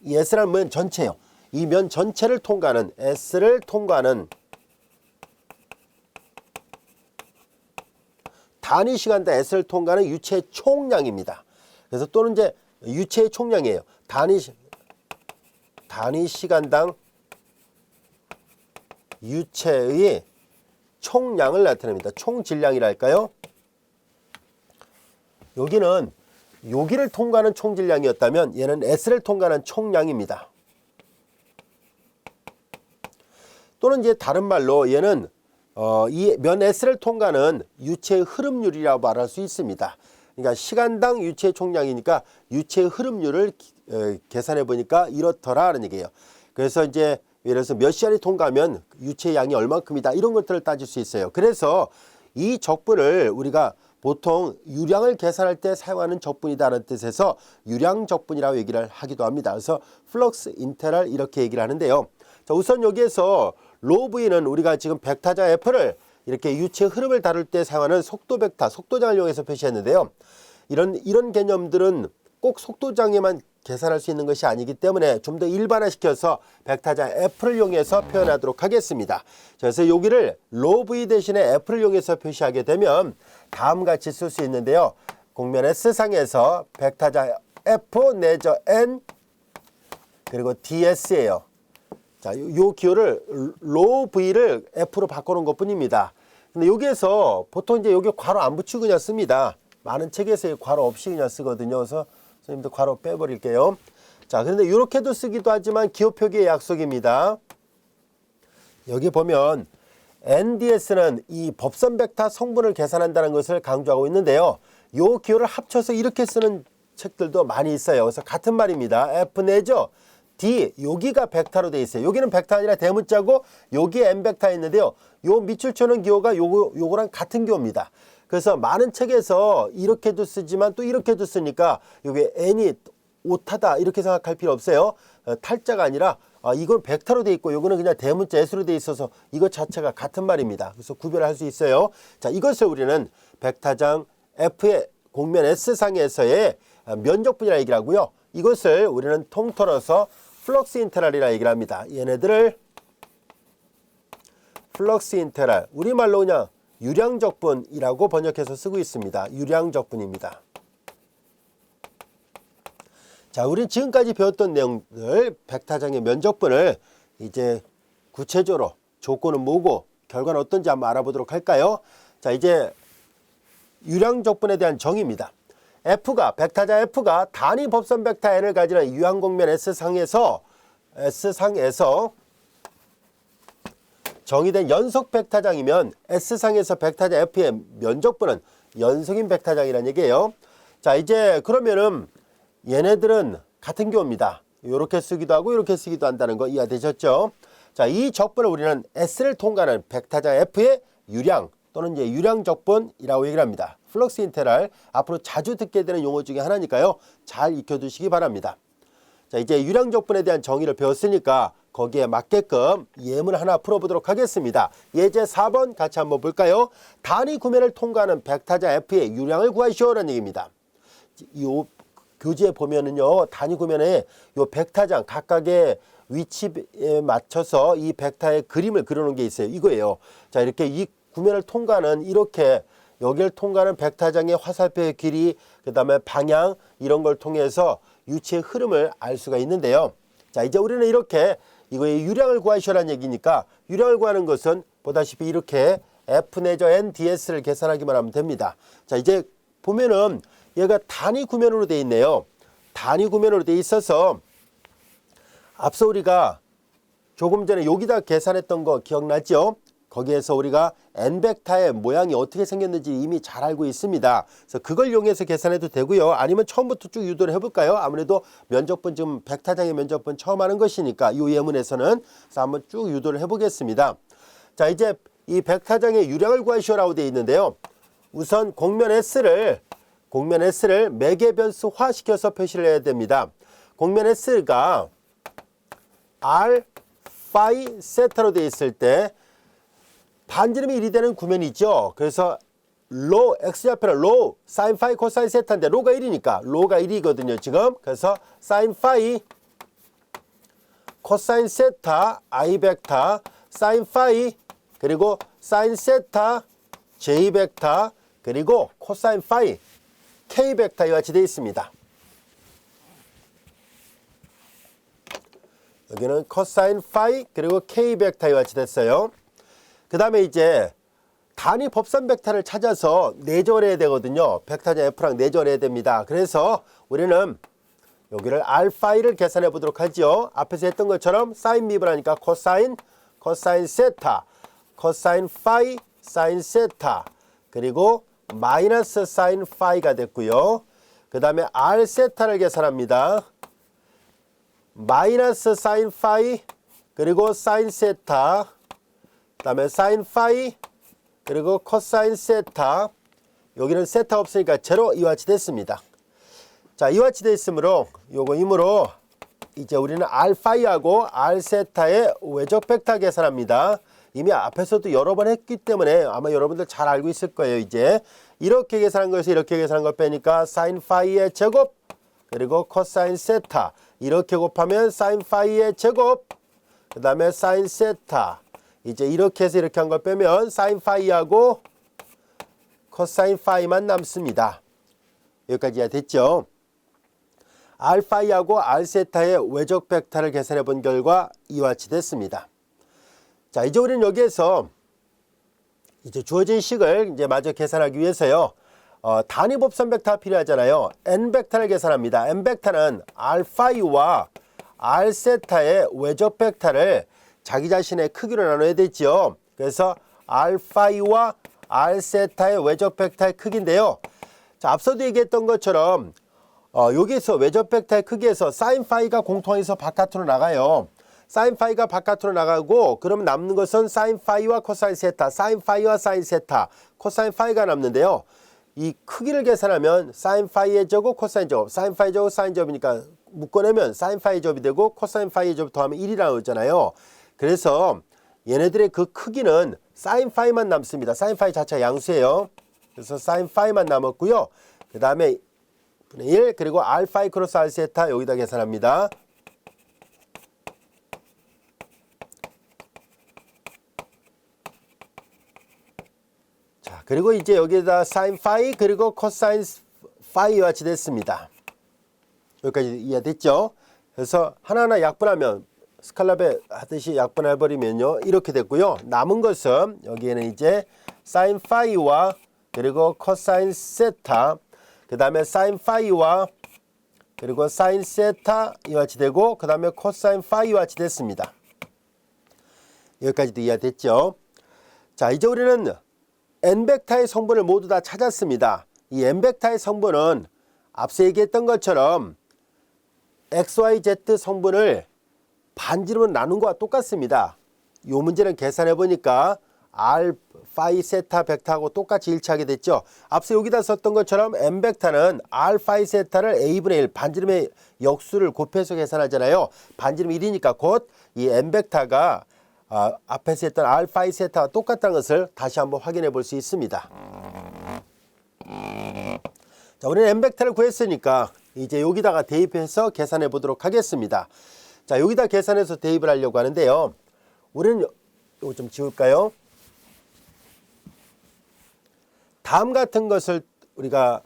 S1: 이 S라는 면 전체요. 이 면 전체를 통과하는, S를 통과하는 단위 시간당 S를 통과하는 유체의 총량입니다. 그래서 또는 이제 유체의 총량이에요. 단위 시간당 유체의 총량을 나타냅니다. 총질량이랄까요? 여기는 여기를 통과하는 총질량이었다면 얘는 S를 통과하는 총량입니다. 또는 이제 다른 말로 얘는 이 면 S를 통과하는 유체의 흐름률이라고 말할 수 있습니다. 그러니까 시간당 유체의 총량이니까 유체의 흐름률을 계산해 보니까 이렇더라는 얘기예요. 그래서 이제 예를 들어서 몇 시간이 통과하면 유체의 양이 얼만큼이다 이런 것들을 따질 수 있어요. 그래서 이 적분을 우리가 보통 유량을 계산할 때 사용하는 적분이다라는 뜻에서 유량 적분이라고 얘기를 하기도 합니다. 그래서 플럭스 인테그럴 이렇게 얘기를 하는데요. 자, 우선 여기에서 로 V는 우리가 지금 벡터자 F를 이렇게 유체 흐름을 다룰 때 사용하는 속도 벡터, 속도장을 이용해서 표시했는데요. 이런 개념들은 꼭 속도장에만 계산할 수 있는 것이 아니기 때문에 좀 더 일반화시켜서 벡터자 F를 이용해서 표현하도록 하겠습니다. 그래서 여기를 로 V 대신에 F를 이용해서 표시하게 되면 다음같이 쓸 수 있는데요. 공면 S상에서 벡터자 F 내저 N 그리고 DS예요. 자, 요 기호를 로 V를 F로 바꿔놓은 것 뿐입니다. 근데 여기에서 보통 이제 여기 괄호 안 붙이고 그냥 씁니다. 많은 책에서 괄호 없이 그냥 쓰거든요. 그래서 선생님도 괄호 빼버릴게요. 자, 그런데 이렇게도 쓰기도 하지만 기호 표기의 약속입니다. 여기 보면 NDS는 이 법선 벡터 성분을 계산한다는 것을 강조하고 있는데요. 요 기호를 합쳐서 이렇게 쓰는 책들도 많이 있어요. 그래서 같은 말입니다. F 내죠. D 여기가 벡터로 돼 있어요. 여기는 벡터 아니라 대문자고 여기에 n 벡터 있는데요. 요 밑줄 쳐는 기호가 요거랑 같은 기호입니다. 그래서 많은 책에서 이렇게도 쓰지만 또 이렇게도 쓰니까 여기 n이 오타다 이렇게 생각할 필요 없어요. 탈자가 아니라 이건 벡터로 돼 있고 요거는 그냥 대문자 S로 돼 있어서 이것 자체가 같은 말입니다. 그래서 구별할 수 있어요. 자, 이것을 우리는 벡터장 F의 공면 S상에서의 면적분이라 얘기를 하고요. 이것을 우리는 통틀어서 플럭스 인테랄이라 얘기를 합니다. 얘네들을 플럭스 인테랄, 우리말로 그냥 유량적분이라고 번역해서 쓰고 있습니다. 유량적분입니다. 자, 우린 지금까지 배웠던 내용들 벡터장의 면적분을 이제 구체적으로 조건은 뭐고 결과는 어떤지 한번 알아보도록 할까요? 자, 이제 유량적분에 대한 정의입니다. 벡터장 F가 단위 법선 벡터 n을 가지는 유한공면 S상에서 정의된 연속 벡터장이면 S상에서 벡터장 F의 면적분은 연속인 벡터장이라는 얘기예요. 자, 이제 그러면은 얘네들은 같은 기호입니다. 이렇게 쓰기도 하고 이렇게 쓰기도 한다는 거 이해되셨죠? 자, 이 적분을 우리는 S를 통과하는 벡터장 F의 유량 또는 이제 유량적분이라고 얘기를 합니다. 플럭스 인테랄, 앞으로 자주 듣게 되는 용어 중에 하나니까요. 잘 익혀두시기 바랍니다. 자, 이제 유량적분에 대한 정의를 배웠으니까 거기에 맞게끔 예문 하나 풀어보도록 하겠습니다. 예제 4번 같이 한번 볼까요? 단위 구면을 통과하는 벡터장 F의 유량을 구하시오라는 얘기입니다. 요 교재에 보면은요, 단위 구면에 요 벡터장 각각의 위치에 맞춰서 이 벡터의 그림을 그려놓은 게 있어요. 이거예요. 자, 이렇게 이 구면을 통과하는 이렇게 여기를 통과하는 벡터장의 화살표의 길이, 그 다음에 방향 이런 걸 통해서 유치의 흐름을 알 수가 있는데요. 자, 이제 우리는 이렇게 이거의 유량을 구하시라는 얘기니까 유량을 구하는 것은 보다시피 이렇게 F 내저 N DS를 계산하기만 하면 됩니다. 자, 이제 보면은 얘가 단위 구면으로 되어 있네요. 단위 구면으로 되어 있어서 앞서 우리가 조금 전에 여기다 계산했던 거 기억나죠? 거기에서 우리가 n벡터의 모양이 어떻게 생겼는지 이미 잘 알고 있습니다. 그래서 그걸 이용해서 계산해도 되고요. 아니면 처음부터 쭉 유도를 해볼까요? 아무래도 면적분 지금 벡터장의 면적분 처음 하는 것이니까 이 예문에서는 그래서 한번 쭉 유도를 해보겠습니다. 자, 이제 이 벡터장의 유량을 구하시오라고 되어 있는데요. 우선 공면 S를 매개 변수화 시켜서 표시를 해야 됩니다. 공면 S가 R, 파이, 세타로 되어 있을 때 반지름이 1이 되는 구면이죠. 그래서 로, x좌표는 로, 사인 파이, 코사인 세타인데 로가 1이니까 로가 1이거든요. 지금. 그래서 사인 파이, 코사인 세타, I 벡터, 사인 파이, 그리고 사인 세타, J 벡터, 그리고 코사인 파이, K 벡터 이와 같이 되어 있습니다. 여기는 코사인 파이, 그리고 K 벡터 이와 같이 됐어요. 그 다음에 이제 단위 법선 벡터를 찾아서 내절해야 되거든요. 벡터장 F랑 내절해야 됩니다. 그래서 우리는 여기를 알파이를 계산해 보도록 하죠. 앞에서 했던 것처럼 사인 미분하니까 코사인 세타, 코사인 파이, 사인 세타, 그리고 마이너스 사인 파이가 됐고요. 그 다음에 R 세타를 계산합니다. 마이너스 사인 파이, 그리고 사인 세타, 그 다음에 사인 파이, 그리고 코사인 세타, 여기는 세타 없으니까 제로 이와 같이 됐습니다. 자, 이와 같이 됐으므로 요거이므로 이제 우리는 알파이하고 알세타의 외적 벡터 계산합니다. 이미 앞에서도 여러 번 했기 때문에 아마 여러분들 잘 알고 있을 거예요. 이제 이렇게 계산한 거에서 이렇게 계산한 걸 빼니까 사인 파이의 제곱, 그리고 코사인 세타, 이렇게 곱하면 사인 파이의 제곱, 그 다음에 사인 세타, 이제 이렇게 해서 이렇게 한 걸 빼면 사인 파이하고 코사인 파이만 남습니다. 여기까지 이해됐죠? 알파이하고 알세타의 외적 벡터를 계산해 본 결과 이와 같이 됐습니다. 자, 이제 우리는 여기에서 이제 주어진 식을 이제 마저 계산하기 위해서요. 단위 법선 벡터가 필요하잖아요. n 벡터를 계산합니다. n 벡터는 알파이와 알세타의 외적 벡터를 자기 자신의 크기로 나눠야 되죠. 그래서 알파이와 알세타의 외적 벡터의 크기인데요. 자, 앞서도 얘기했던 것처럼 여기서 외접 벡터의 크기에서 사인 파이가 공통해서 바깥으로 나가요. 사인 파이가 바깥으로 나가고 그러면 남는 것은 사인 파이와 코사인 세타, 사인 파이와 사인 세타, 코사인 파이가 남는데요. 이 크기를 계산하면 사인 파이의 제곱, 코사인 제곱, 사인 파이 제곱, 사인 제곱이니까 묶어내면 사인 파이 제곱이 되고 코사인 파이 제곱 더하면 1이 나오잖아요. 그래서 얘네들의 그 크기는 사인 파이만 남습니다. 사인 파이 자체가 양수예요. 그래서 사인 파이만 남았고요. 그 다음에 분의 1 그리고 알파이 크로스 알세타 여기다 계산합니다. 자, 그리고 이제 여기에다 사인 파이 그리고 코사인 파이와 같이 됐습니다. 여기까지 이해됐죠? 그래서 하나하나 약분하면 스칼라베 하듯이 약분해버리면요 이렇게 됐고요. 남은 것은 여기에는 이제 사인 파이와 그리고 코사인 세타, 그 다음에 사인 파이와 그리고 사인 세타 이와 같이 되고 그 다음에 코사인 파이와 같이 됐습니다. 여기까지도 이해됐죠? 자, 이제 우리는 n벡터의 성분을 모두 다 찾았습니다. 이 n벡터의 성분은 앞서 얘기했던 것처럼 XYZ 성분을 반지름으로 나눈 것과 똑같습니다. 이 문제는 계산해 보니까 R, 파이, 세타, 벡터하고 똑같이 일치하게 됐죠. 앞서 여기다 썼던 것처럼 n벡터는 R, 파이, 세타를 A분의 1 반지름의 역수를 곱해서 계산하잖아요. 반지름 1이니까 곧 이 n벡터가 앞에서 했던 R, 파이, 세타와 똑같다는 것을 다시 한번 확인해 볼 수 있습니다. 자, 우리는 n벡터를 구했으니까 이제 여기다가 대입해서 계산해 보도록 하겠습니다. 자, 여기다 계산해서 대입을 하려고 하는데요. 우리는 이거 좀 지울까요? 다음 같은 것을 우리가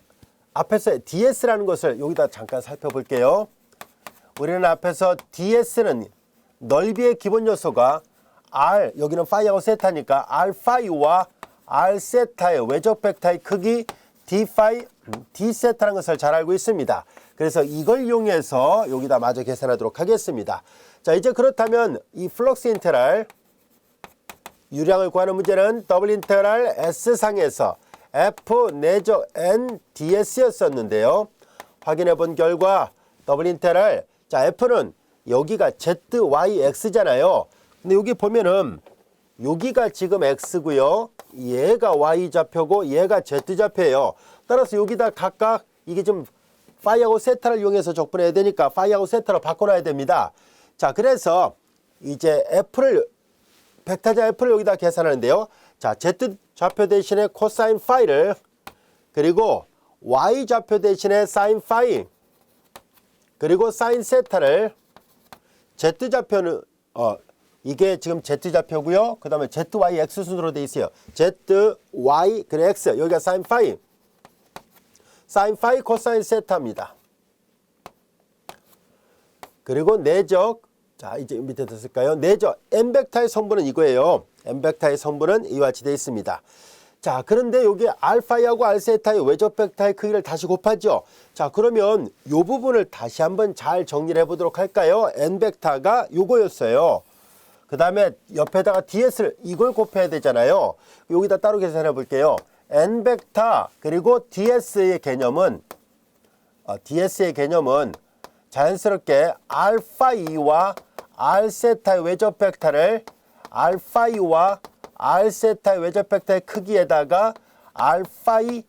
S1: 앞에서 DS라는 것을 여기다 잠깐 살펴볼게요. 우리는 앞에서 DS는 넓이의 기본 요소가 R, 여기는 파이하고 세타니까 R 파이와 R 세타의 외적 벡터의 크기 D 파이, D 세타라는 것을 잘 알고 있습니다. 그래서 이걸 이용해서 여기다 마저 계산하도록 하겠습니다. 자, 이제 그렇다면 이 플럭스 인테그랄 유량을 구하는 문제는 더블 인테그랄 S상에서 F 내적 N DS였었는데요. 확인해 본 결과 더블 인테그랄, 자, F는 여기가 Z, Y, X잖아요. 근데 여기 보면은 여기가 지금 X고요. 얘가 Y 좌표고 얘가 Z 좌표예요. 따라서 여기다 각각 이게 좀 파이하고 세타를 이용해서 적분해야 되니까 파이하고 세타로 바꿔놔야 됩니다. 자, 그래서 이제 F를 벡터자 F를 여기다 계산하는데요. 자, Z 좌표 대신에 코사인 파이를 그리고 Y 좌표 대신에 사인 파이 그리고 사인 세타를 Z 좌표는 이게 지금 Z 좌표고요. 그 다음에 ZY X 순으로 되어 있어요. ZY 그리고 X 여기가 사인 파이 코사인 세타입니다. 그리고 내적, 자, 이제 밑에 됐을까요? 내적 n벡터의 성분은 이거예요. n벡터의 성분은 이와 같이 되어 있습니다. 자, 그런데 여기 알파이하고 알세타의 외적 벡터의 크기를 다시 곱하죠. 자, 그러면 이 부분을 다시 한번 잘 정리를 해보도록 할까요? n벡터가 요거였어요. 그 다음에 옆에다가 DS를 이걸 곱해야 되잖아요. 여기다 따로 계산해 볼게요. n벡터 그리고 DS의 개념은 자연스럽게 알파이와 알세타의 외적 벡터를 알파이와 알세타의 외적 벡터의 크기에다가 알파이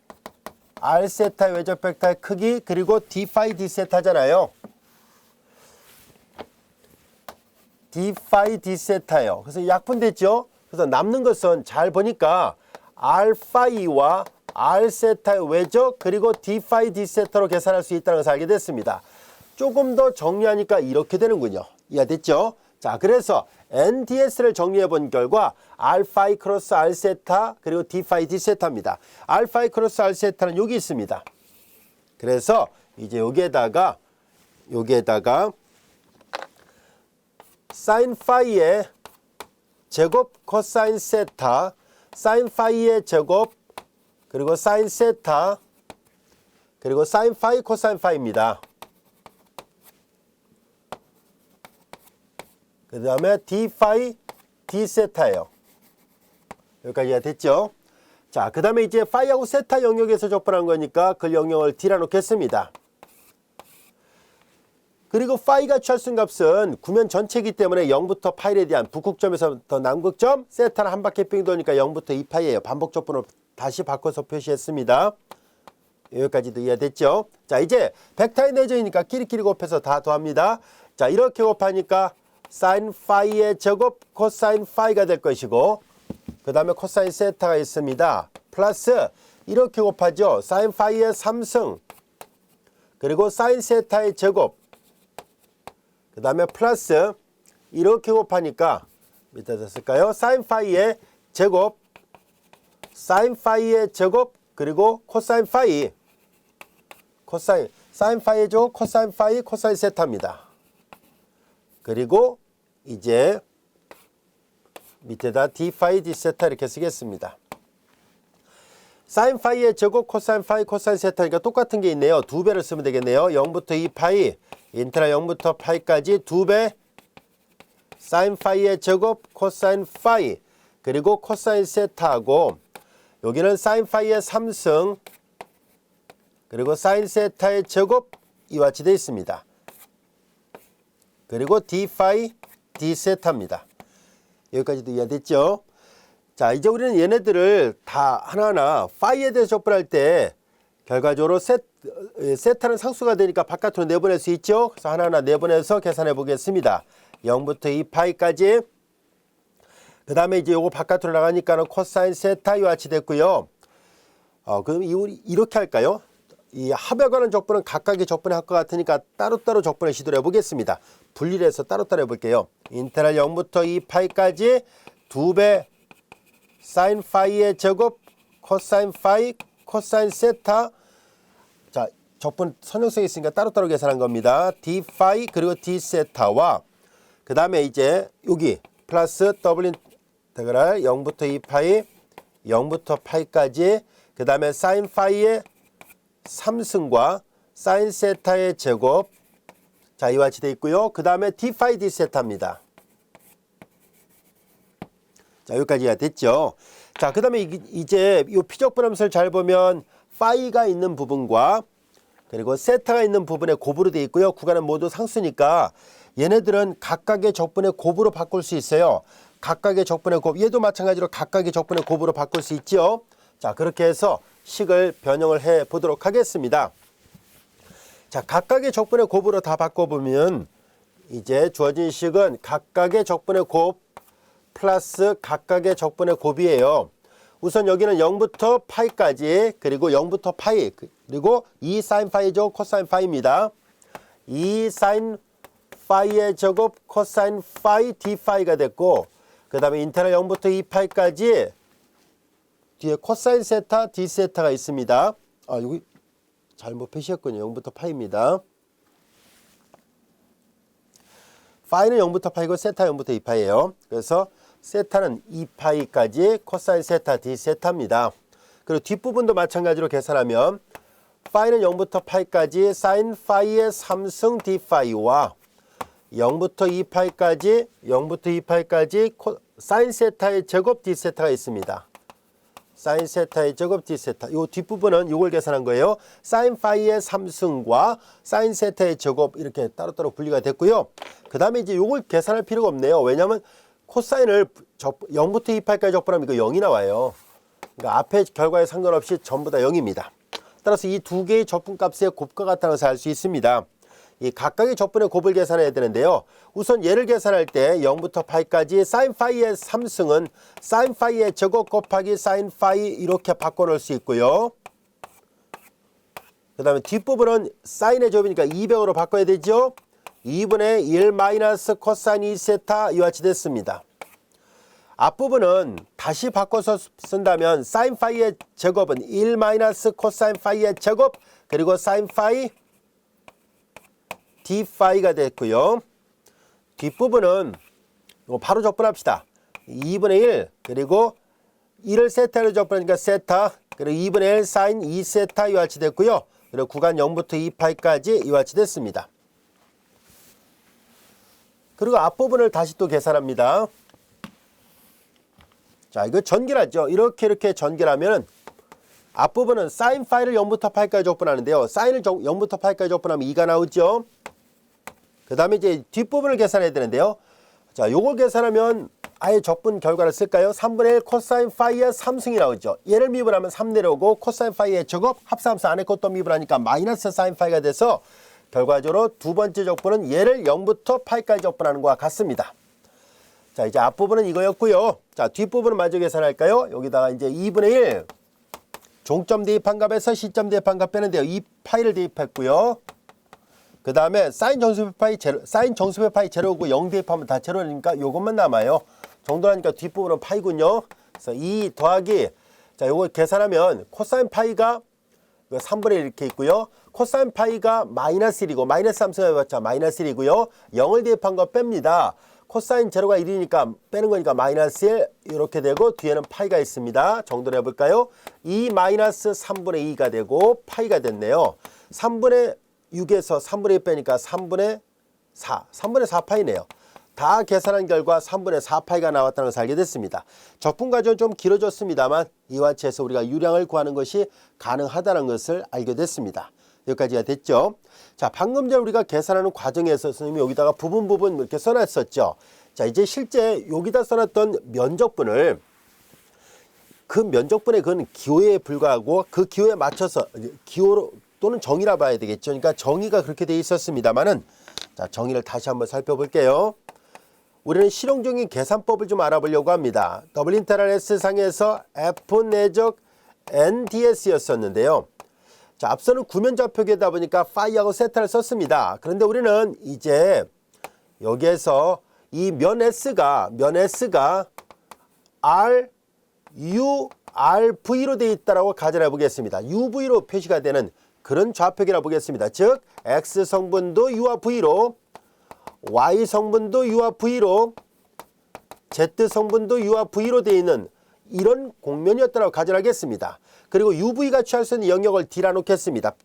S1: 알세타의 외적 벡터의 크기 그리고 D파이 D세타잖아요. D파이 D세타예요. 그래서 약분됐죠. 그래서 남는 것은 잘 보니까 알파이와 알세타의 외적 그리고 D파이 D세타로 계산할 수 있다는 것을 알게 됐습니다. 조금 더 정리하니까 이렇게 되는군요. 이해됐죠? 자, 그래서 NDS를 정리해 본 결과 알파이 크로스 알세타 그리고 D파이 D세타입니다. 알파이 크로스 알세타는 여기 있습니다. 그래서 이제 여기에다가 사인 파이의 제곱 코사인 세타, 사인 파이의 제곱 그리고 사인 세타 그리고 사인 파이 코사인 파이입니다. 그 다음에 D파이 D세타예요. 여기까지가 됐죠? 자, 그 다음에 이제 파이하고 세타 영역에서 적분한 거니까 그 영역을 D라 놓겠습니다. 그리고 파이가 취할 수 있는 값은 구면 전체이기 때문에 0부터 파이에 대한 북극점에서부터 남극점, 세타는 한 바퀴 빙 도니까 0부터 2파이예요. 반복 적분으로 다시 바꿔서 표시했습니다. 여기까지도 이해됐죠? 자, 이제 벡터의 내적이니까 끼리끼리 곱해서 다 더합니다. 자, 이렇게 곱하니까 사인 파이의 제곱 코사인 파이가 될 것이고, 그 다음에 코사인 세타가 있습니다. 플러스 이렇게 곱하죠. 사인 파이의 3승, 그리고 사인 세타의 제곱, 그 다음에 플러스 이렇게 곱하니까 밑에다 쓸까요? 사인 파이의 제곱, 사인 파이의 제곱, 그리고 코사인 파이, 코사인, 사인 파이의 제곱, 코사인 파이, 코사인 세타입니다. 그리고 이제 밑에다 d 파이, d 세타 이렇게 쓰겠습니다. 사인 파이의 제곱, 코사인 파이, 코사인 세타니까 똑같은 게 있네요. 두 배를 쓰면 되겠네요. 0부터 2파이, 인테라 0부터 파이까지 두 배, 사인 파이의 제곱, 코사인 파이, 그리고 코사인 세타하고, 여기는 사인 파이의 3승, 그리고 사인 세타의 제곱, 이와 같이 되어 있습니다. 그리고 d 파이, d 세타입니다. 여기까지도 이해됐죠? 자, 이제 우리는 얘네들을 다 하나하나 파이에 대해서 적분할 때 결과적으로 세타는 상수가 되니까 바깥으로 내보낼 수 있죠? 그래서 하나하나 내보내서 계산해 보겠습니다. 0부터 2파이까지. 그 다음에 이제 요거 바깥으로 나가니까는 코사인 세타 이와 같이 됐고요. 그럼 이렇게 할까요? 이 합에 관한 적분은 각각의 적분에 할 것 같으니까 따로따로 적분을 시도를 해보겠습니다. 분리를 해서 따로따로 해볼게요. 인테랄 0부터 2파이까지 두 배 사인 파이의 제곱, 코사인 파이, 코사인 세타. 자, 적분 선형성이 있으니까 따로따로 계산한 겁니다. d 파이 그리고 d 세타와 그 다음에 이제 여기 플러스 더블 인테그랄 0부터 2파이, 0부터 파이까지 그 다음에 사인 파이의 3승과 사인 세타의 제곱. 자, 이와 같이 되어 있고요. 그 다음에 d 파이, d 세타입니다. 자, 여기까지가 됐죠. 자, 그 다음에 이제 이 피적분함수를 잘 보면 파이가 있는 부분과 그리고 세타가 있는 부분에 곱으로 되어 있고요. 구간은 모두 상수니까 얘네들은 각각의 적분의 곱으로 바꿀 수 있어요. 각각의 적분의 곱, 얘도 마찬가지로 각각의 적분의 곱으로 바꿀 수 있죠. 자, 그렇게 해서 식을 변형을 해 보도록 하겠습니다. 자, 각각의 적분의 곱으로 다 바꿔보면 이제 주어진 식은 각각의 적분의 곱 플러스 각각의 적분의 곱이에요. 우선 여기는 0부터 파이까지, 그리고 0부터 파이, 그리고 2 사인 파이 제곱 코사인 파이입니다. 2 사인 파이의 제곱 코사인 파이 d 파이가 됐고, 그 다음에 인테럴 0부터 2파이까지 뒤에 코사인 세타 d 세타가 있습니다. 여기 잘못 표시했군요. 0부터 파이입니다. 파이는 0부터 파이고 세타 0부터 2파이예요. 그래서 세타는 2파이까지 코사인 세타 d 세타입니다. 그리고 뒷부분도 마찬가지로 계산하면 파이는 0부터 파이까지 사인 파이의 3승 d 파이와 0부터 2파이까지 사인 세타의 제곱 d 세타가 있습니다. 사인 세타의 제곱 d 세타. 이 뒷부분은 이걸 계산한 거예요. 사인 파이의 3승과 사인 세타의 제곱 이렇게 따로따로 분리가 됐고요. 그 다음에 이제 이걸 계산할 필요가 없네요. 왜냐하면 코사인을 0부터 2파이까지 적분하면 이거 0이 나와요. 그러니까 앞에 결과에 상관없이 전부 다 0입니다. 따라서 이 두 개의 적분값의 곱과 같다는 것을 알 수 있습니다. 이 각각의 적분의 곱을 계산해야 되는데요. 우선 얘를 계산할 때 0부터 파이까지 사인 파이의 3승은 사인 파이의 제곱 곱하기 사인 파이 이렇게 바꿔놓을 수 있고요. 그 다음에 뒷부분은 사인의 제곱이니까 200으로 바꿔야 되죠. 2분의 1 마이너스 코사인 2세타 이와 같이 됐습니다. 앞부분은 다시 바꿔서 쓴다면 사인 파이의 제곱은 1 마이너스 코사인 파이의 제곱 그리고 사인 파이 d 파이가 됐고요. 뒷부분은 이거 바로 적분합시다. 2분의 1 그리고 1을 세타로 적분하니까 세타 그리고 2분의 1 사인 2세타 이와 같이 됐고요. 그리고 구간 0부터 2파이까지 이와 같이 됐습니다. 그리고 앞부분을 다시 또 계산합니다. 자, 이거 전개하죠. 이렇게 전개하면 앞부분은 사인 파이를 0부터 파이까지 적분하는데요. 사인을 0부터 파이까지 적분하면 2가 나오죠. 그 다음에 이제 뒷부분을 계산해야 되는데요. 자, 요걸 계산하면 아예 적분 결과를 쓸까요? 3분의 1 코사인 파이의 3승이 나오죠. 얘를 미분하면 3 내려오고 코사인 파이의 제곱 합산하면서 안에 것도 미분하니까 마이너스 사인 파이가 돼서 결과적으로 두 번째 적분은 얘를 0부터 파이까지 적분하는 것과 같습니다. 자, 이제 앞부분은 이거였고요. 자, 뒷부분은 마저 계산할까요? 여기다가 이제 2분의 1 종점 대입한 값에서 시점 대입한 값 빼는데요. 이 파이를 대입했고요. 그 다음에 사인 정수배 파이 제로고 0 대입하면 다 제로니까 요것만 남아요. 정도라니까 뒷부분은 파이군요. 그래서 2 더하기, 자, 요거 계산하면 코사인 파이가 3분의 1 이렇게 있고요. 코사인 파이가 마이너스 1이고 마이너스 3승 해봤자 마이너스 1이고요. 0을 대입한 거 뺍니다. 코사인 제로가 1이니까 빼는 거니까 마이너스 1 이렇게 되고 뒤에는 파이가 있습니다. 정도를 해볼까요? 2 마이너스 3분의 2가 되고 파이가 됐네요. 3분의 6에서 3분의 1 빼니까 3분의 4 파이네요. 다 계산한 결과 3분의 4 파이가 나왔다는 것을 알게 됐습니다. 적분 과정은 좀 길어졌습니다만 이와 같이 해서 우리가 유량을 구하는 것이 가능하다는 것을 알게 됐습니다. 여기까지가 됐죠. 자, 방금 전에 우리가 계산하는 과정에서 선생님이 여기다가 부분 이렇게 써놨었죠. 자, 이제 실제 여기다 써놨던 면적분을 그 면적분의 그건 기호에 불과하고 그 기호에 맞춰서 기호로 또는 정의라 봐야 되겠죠. 그러니까 정의가 그렇게 돼 있었습니다만은 자, 정의를 다시 한번 살펴볼게요. 우리는 실용적인 계산법을 좀 알아보려고 합니다. 더블인테그랄 S상에서 F 내적 NDS였었는데요. 자, 앞서는 구면좌표계다 보니까 파이하고 세타를 썼습니다. 그런데 우리는 이제 여기에서 이 면 S가 R, U, RV로 되어 있다라고 가정해 보겠습니다. UV로 표시가 되는 그런 좌표계라 보겠습니다. 즉 X 성분도 U와 V로, Y 성분도 U와 V로, Z 성분도 U와 V로 되어 있는 이런 공면이었다고 가정하겠습니다. 그리고 UV가 취할 수 있는 영역을 D라 놓겠습니다.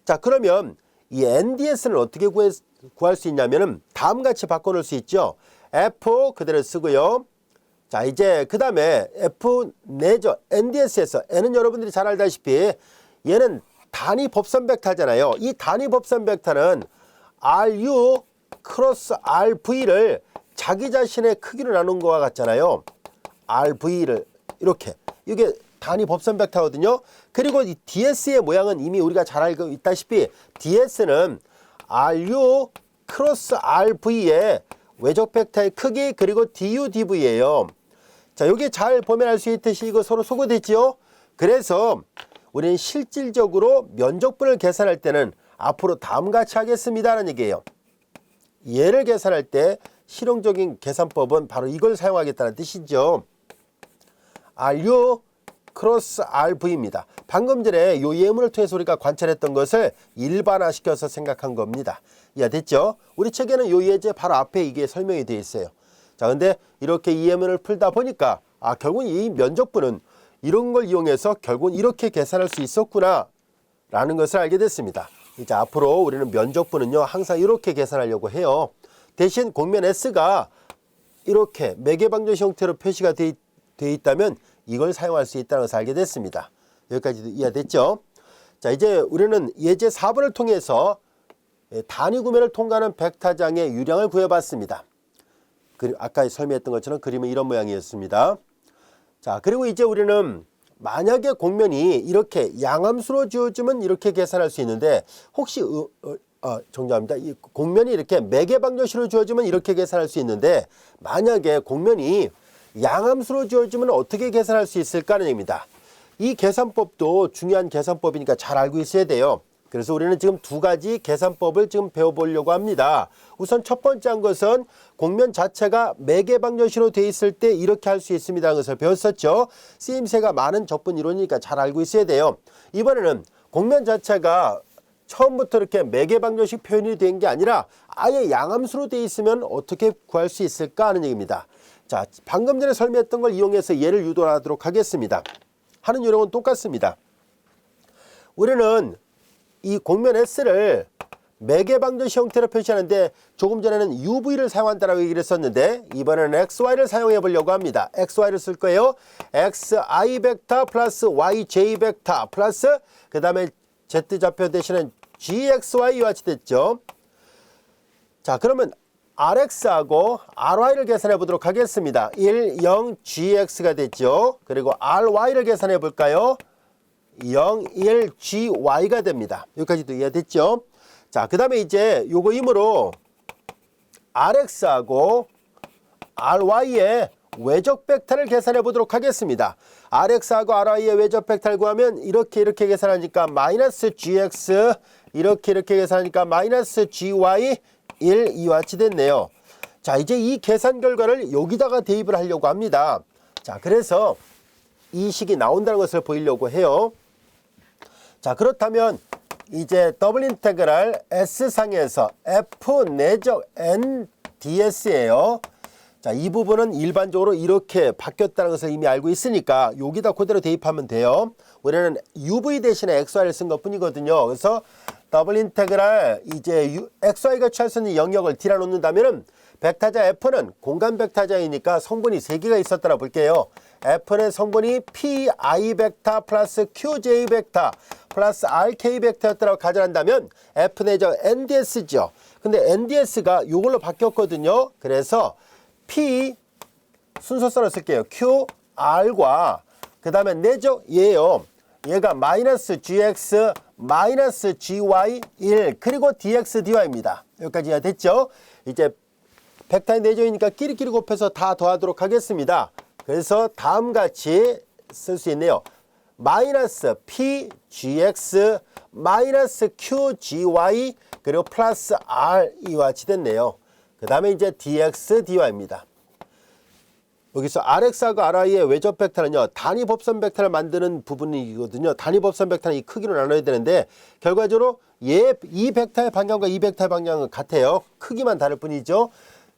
S1: 자, 그러면 이 NDS는 어떻게 구할 수 있냐면은 다음같이 바꿔놓을 수 있죠. F 그대로 쓰고요. 자, 이제 그 다음에 F 내죠. NDS에서 N은 여러분들이 잘 알다시피 얘는 단위 법선 벡터잖아요. 이 단위 법선 벡터는 RU 크로스 RV를 자기 자신의 크기로 나눈 것과 같잖아요. RV를 이렇게, 이게 단위 법선 벡터거든요. 그리고 이 DS의 모양은 이미 우리가 잘 알고 있다시피 DS는 RU 크로스 RV의 외적 벡터의 크기 그리고 DU, DV예요. 자, 여기 잘 보면 알 수 있듯이 이거 서로 소거됐지요. 그래서 우리는 실질적으로 면적분을 계산할 때는 앞으로 다음같이 하겠습니다라는 얘기예요. 얘를 계산할 때 실용적인 계산법은 바로 이걸 사용하겠다는 뜻이죠. RU 크로스 RV입니다. 방금 전에 이 예문을 통해서 우리가 관찰했던 것을 일반화시켜서 생각한 겁니다. 이해됐죠? 우리 책에는 이 예제 바로 앞에 이게 설명이 되어 있어요. 자, 근데 이렇게 이 예문을 풀다 보니까 결국은 이 면적분은 이런 걸 이용해서 결국은 이렇게 계산할 수 있었구나 라는 것을 알게 됐습니다. 이제 앞으로 우리는 면적분은요 항상 이렇게 계산하려고 해요. 대신 곡면 S가 이렇게 매개방정식 형태로 표시가 되어 있다면 이걸 사용할 수 있다는 것을 알게 됐습니다. 여기까지도 이해됐죠? 자, 이제 우리는 예제 4번을 통해서 단위 구면을 통과하는 벡터장의 유량을 구해봤습니다. 아까 설명했던 것처럼 그림은 이런 모양이었습니다. 자, 그리고 이제 우리는 만약에 곡면이 이렇게 양함수로 주어지면 이렇게 계산할 수 있는데 혹시 정답입니다. 이 곡면이 이렇게 매개방정식으로 주어지면 이렇게 계산할 수 있는데 만약에 곡면이 양함수로 주어지면 어떻게 계산할 수 있을까 하는 얘기입니다. 이 계산법도 중요한 계산법이니까 잘 알고 있어야 돼요. 그래서 우리는 지금 두 가지 계산법을 지금 배워보려고 합니다. 우선 첫 번째 한 것은 곡면 자체가 매개방정식으로 되어 있을 때 이렇게 할 수 있습니다. 것을 배웠었죠. 쓰임새가 많은 적분 이론이니까 잘 알고 있어야 돼요. 이번에는 곡면 자체가 처음부터 이렇게 매개방정식 표현이 된 게 아니라 아예 양함수로 되어 있으면 어떻게 구할 수 있을까 하는 얘기입니다. 자, 방금 전에 설명했던 걸 이용해서 예를 유도하도록 하겠습니다. 하는 요령은 똑같습니다. 우리는 이 곡면 S를 매개방정식 형태로 표시하는데 조금 전에는 UV를 사용한다라고 얘기를 했었는데 이번에는 XY를 사용해 보려고 합니다. XY를 쓸 거예요. XI 벡터 플러스 YJ 벡터 플러스 그 다음에 Z좌표 대신에 GXY 이와 같이 됐죠. 자, 그러면 RX하고 RY를 계산해 보도록 하겠습니다. 1, 0, GX가 됐죠. 그리고 RY를 계산해 볼까요? 0, 1, GY가 됩니다. 여기까지도 이해됐죠? 자, 그 다음에 이제 요거 이므로 RX하고 RY의 외적 벡터를 계산해 보도록 하겠습니다. RX하고 RY의 외적 벡터를 구하면 이렇게 계산하니까 마이너스 GX 이렇게 계산하니까 마이너스 GY 1 이와 같이 됐네요. 자, 이제 이 계산 결과를 여기다가 대입을 하려고 합니다. 자, 그래서 이 식이 나온다는 것을 보이려고 해요. 자, 그렇다면 이제 더블 인테그랄 S상에서 F 내적 N ds예요. 자, 이 부분은 일반적으로 이렇게 바뀌었다는 것을 이미 알고 있으니까 여기다 그대로 대입하면 돼요. 우리는 UV 대신에 XY를 쓴 것 뿐이거든요. 그래서 더블 인테그랄 이제 XY가 취할 수 있는 영역을 D라 놓는다면은 벡터자 F는 공간 벡터자이니까 성분이 3개가 있었다라 볼게요. F는 성분이 PI 벡터 플러스 QJ 벡터 플러스 RK 벡터였다고 가정한다면 F 내적 NDS죠. 근데 NDS가 이걸로 바뀌었거든요. 그래서 P 순서대로 쓸게요. QR과 그 다음에 내적 얘예요. 얘가 마이너스 GX 마이너스 GY 1 그리고 DX DY입니다. 여기까지 이해됐죠? 이제 벡터의 내적이니까 끼리끼리 곱해서 다 더하도록 하겠습니다. 그래서 다음같이 쓸 수 있네요. 마이너스 PGX 마이너스 QGY 그리고 플러스 R 이와 같이 됐네요. 그 다음에 이제 DX DY입니다. 여기서 RX하고 RY의 외적 벡터는요, 단위 법선 벡터를 만드는 부분이거든요. 단위 법선 벡터는 이 크기로 나눠야 되는데 결과적으로 이 벡터의 방향과 이 벡터의 방향은 같아요. 크기만 다를 뿐이죠.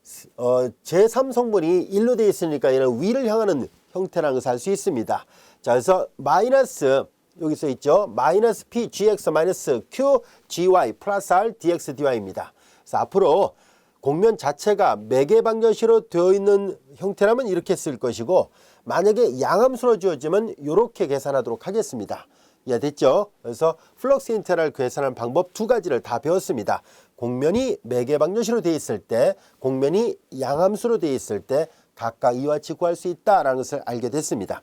S1: 제3성분이 1로 되어 있으니까 얘는 위를 향하는 형태라는 것을 알 수 있습니다. 자, 그래서 마이너스 여기 써 있죠. 마이너스 PGX 마이너스 QGY 플러스 R DX DY입니다. 그래서 앞으로 곡면 자체가 매개방정식으로 되어 있는 형태라면 이렇게 쓸 것이고 만약에 양함수로 주어지면 이렇게 계산하도록 하겠습니다. 이해됐죠? 그래서 플럭스 인테그랄 계산하는 방법 두 가지를 다 배웠습니다. 곡면이 매개방정식으로 되어 있을 때, 곡면이 양함수로 되어 있을 때 각각 이와 같이 구할 수 있다라는 것을 알게 됐습니다.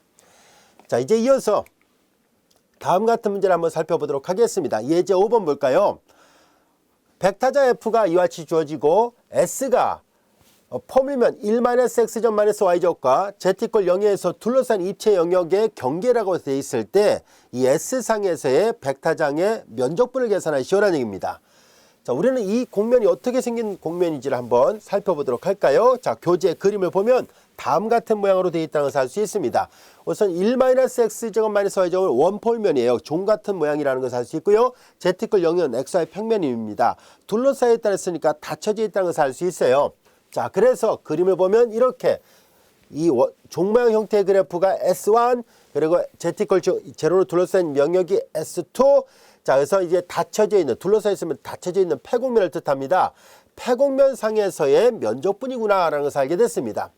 S1: 자, 이제 이어서 다음 같은 문제를 한번 살펴보도록 하겠습니다. 예제 5번 볼까요? 벡터자 F가 이와 같이 주어지고 S가 포물면 1-X점-Y점과 Z=0에서 0에서 둘러싼 입체 영역의 경계라고 되어 있을 때 이 S상에서의 벡터장의 면적분을 계산하시오라는 얘기입니다. 자, 우리는 이 곡면이 어떻게 생긴 곡면인지를 한번 살펴보도록 할까요? 자, 교재 그림을 보면 다음 같은 모양으로 되어 있다는 것을 알 수 있습니다. 우선 1-X제곱-Y제곱은 원폴면이에요. 종 같은 모양이라는 것을 알 수 있고요. Z=0은 XY 평면입니다. 둘러싸여 있다 했으니까 닫혀져 있다는 것을 알 수 있어요. 자, 그래서 그림을 보면 이렇게 이 종모양 형태의 그래프가 S1 그리고 Z=0로 둘러싸인 영역이 S2. 자, 그래서 이제 닫혀져 있는, 둘러싸여 있으면 닫혀져 있는 폐곡면을 뜻합니다. 폐곡면 상에서의 면적분이구나 라는 것을 알게 됐습니다.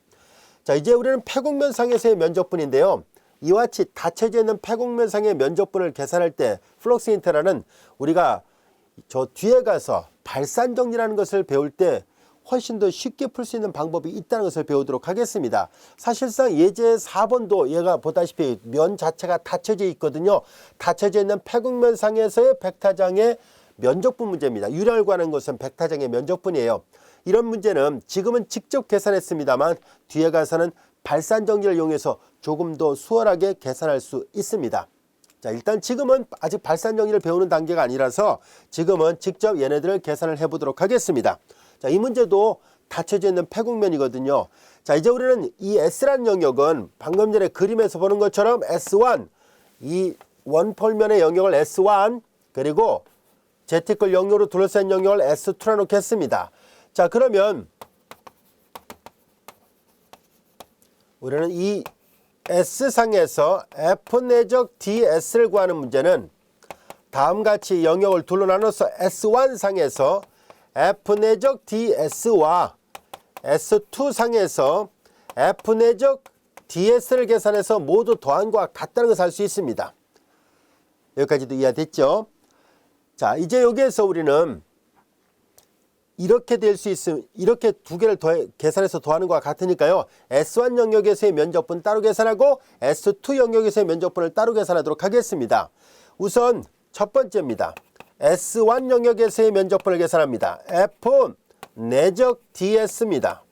S1: 자, 이제 우리는 폐곡면 상에서의 면적분인데요. 이와 같이 닫혀져 있는 폐곡면 상의 면적분을 계산할 때 플럭스 인테그랄은 우리가 저 뒤에 가서 발산 정리라는 것을 배울 때 훨씬 더 쉽게 풀 수 있는 방법이 있다는 것을 배우도록 하겠습니다. 사실상 예제 4번도 얘가 보다시피 면 자체가 닫혀져 있거든요. 닫혀져 있는 폐곡면 상에서의 벡터장의 면적분 문제입니다. 유량을 구하는 것은 벡터장의 면적분이에요. 이런 문제는 지금은 직접 계산했습니다만 뒤에 가서는 발산 정리를 이용해서 조금 더 수월하게 계산할 수 있습니다. 자, 일단 지금은 아직 발산 정리를 배우는 단계가 아니라서 지금은 직접 얘네들을 계산을 해보도록 하겠습니다. 자, 이 문제도 닫혀져 있는 폐곡면이거든요. 자, 이제 우리는 이 S라는 영역은 방금 전에 그림에서 보는 것처럼 S1, 이 원폴면의 영역을 S1 그리고 Z=0로 둘러싼 영역을 S2로 놓겠습니다. 자, 그러면 우리는 이 S상에서 F 내적 DS를 구하는 문제는 다음같이 영역을 둘로 나눠서 S1 상에서 F 내적 DS와 S2 상에서 F 내적 DS를 계산해서 모두 더한 것과 같다는 것을 알 수 있습니다. 여기까지도 이해됐죠? 자, 이제 여기에서 우리는 이렇게 될 수 있으면 이렇게 두 개를 계산해서 더하는 것과 같으니까요. S1 영역에서의 면적분 따로 계산하고 S2 영역에서의 면적분을 따로 계산하도록 하겠습니다. 우선 첫 번째입니다. S1 영역에서의 면적분을 계산합니다. F 내적 DS입니다.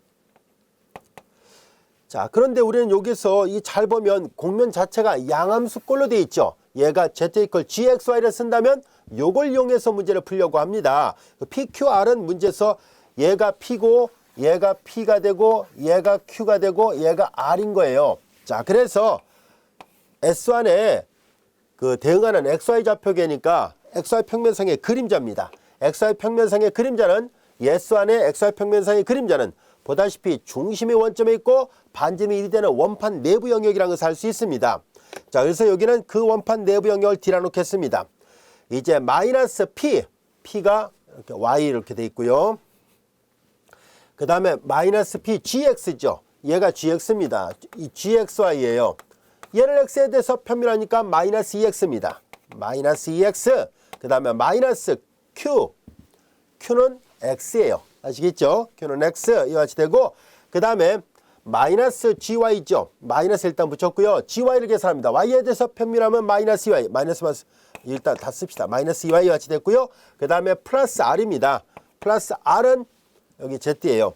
S1: 자, 그런데 우리는 여기서 잘 보면 공면 자체가 양함수꼴로 되어 있죠. 얘가 Z 이퀄 GXY를 쓴다면 요걸 이용해서 문제를 풀려고 합니다. PQR은 문제에서 얘가 P고 얘가 P가 되고 얘가 Q가 되고 얘가 R인 거예요. 자, 그래서 S1에 대응하는 XY 좌표계니까 XY 평면상의 그림자입니다. XY 평면상의 그림자는 S1의 XY 평면상의 그림자는 보다시피 중심이 원점에 있고 반지름이 1이 되는 원판 내부 영역이라는 것을 알 수 있습니다. 자, 그래서 여기는 그 원판 내부 영역을 D라 놓겠습니다. 이제 마이너스 P, P가 이렇게 Y 이렇게 돼 있고요. 그 다음에 마이너스 P, GX죠. 얘가 GX입니다. 이 GXY예요. 얘를 X에 대해서 편밀하니까 마이너스 EX입니다. 마이너스 EX. 그 다음에 마이너스 Q, Q는 X예요. 아시겠죠? Q는 X 이와 같이 되고, 그 다음에 마이너스 GY죠. 마이너스 일단 붙였고요. GY를 계산합니다. Y에 대해서 편밀하면 마이너스 Y, 마이너스 일단 다 씁시다. 마이너스 Y와 같이 됐고요. 그 다음에 플러스 R입니다. 플러스 R은 여기 Z예요.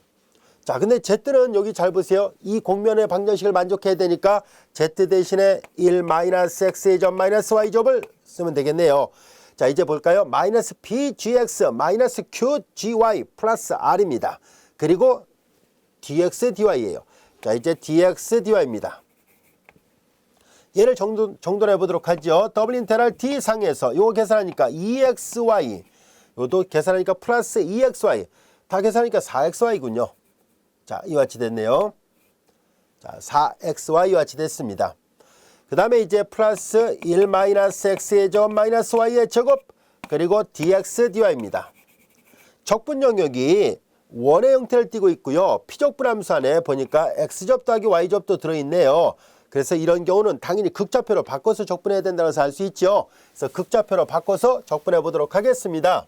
S1: 자, 근데 Z는 여기 잘 보세요. 이 공면의 방정식을 만족해야 되니까 Z 대신에 1 마이너스 X의 점 마이너스 Y 점을 쓰면 되겠네요. 자, 이제 볼까요? 마이너스 PGX 마이너스 QGY 플러스 R입니다. 그리고 DX DY예요. 자, 이제 DX DY입니다. 얘를 정돈해 보도록 하죠. 더블 인테그랄 D 상에서 요거 계산하니까 EXY, 요도 계산하니까 플러스 EXY, 다 계산하니까 4XY군요. 자, 이와 같이 됐네요. 자, 4XY 이와 같이 됐습니다. 그 다음에 이제 플러스 1 마이너스 X의 점 마이너스 Y의 제곱, 그리고 DX DY입니다. 적분 영역이 원의 형태를 띠고 있고요. 피적분 함수 안에 보니까 X접 더하기 Y접도 들어있네요. 그래서 이런 경우는 당연히 극좌표로 바꿔서 적분해야 된다는 것을 알 수 있죠. 그래서 극좌표로 바꿔서 적분해 보도록 하겠습니다.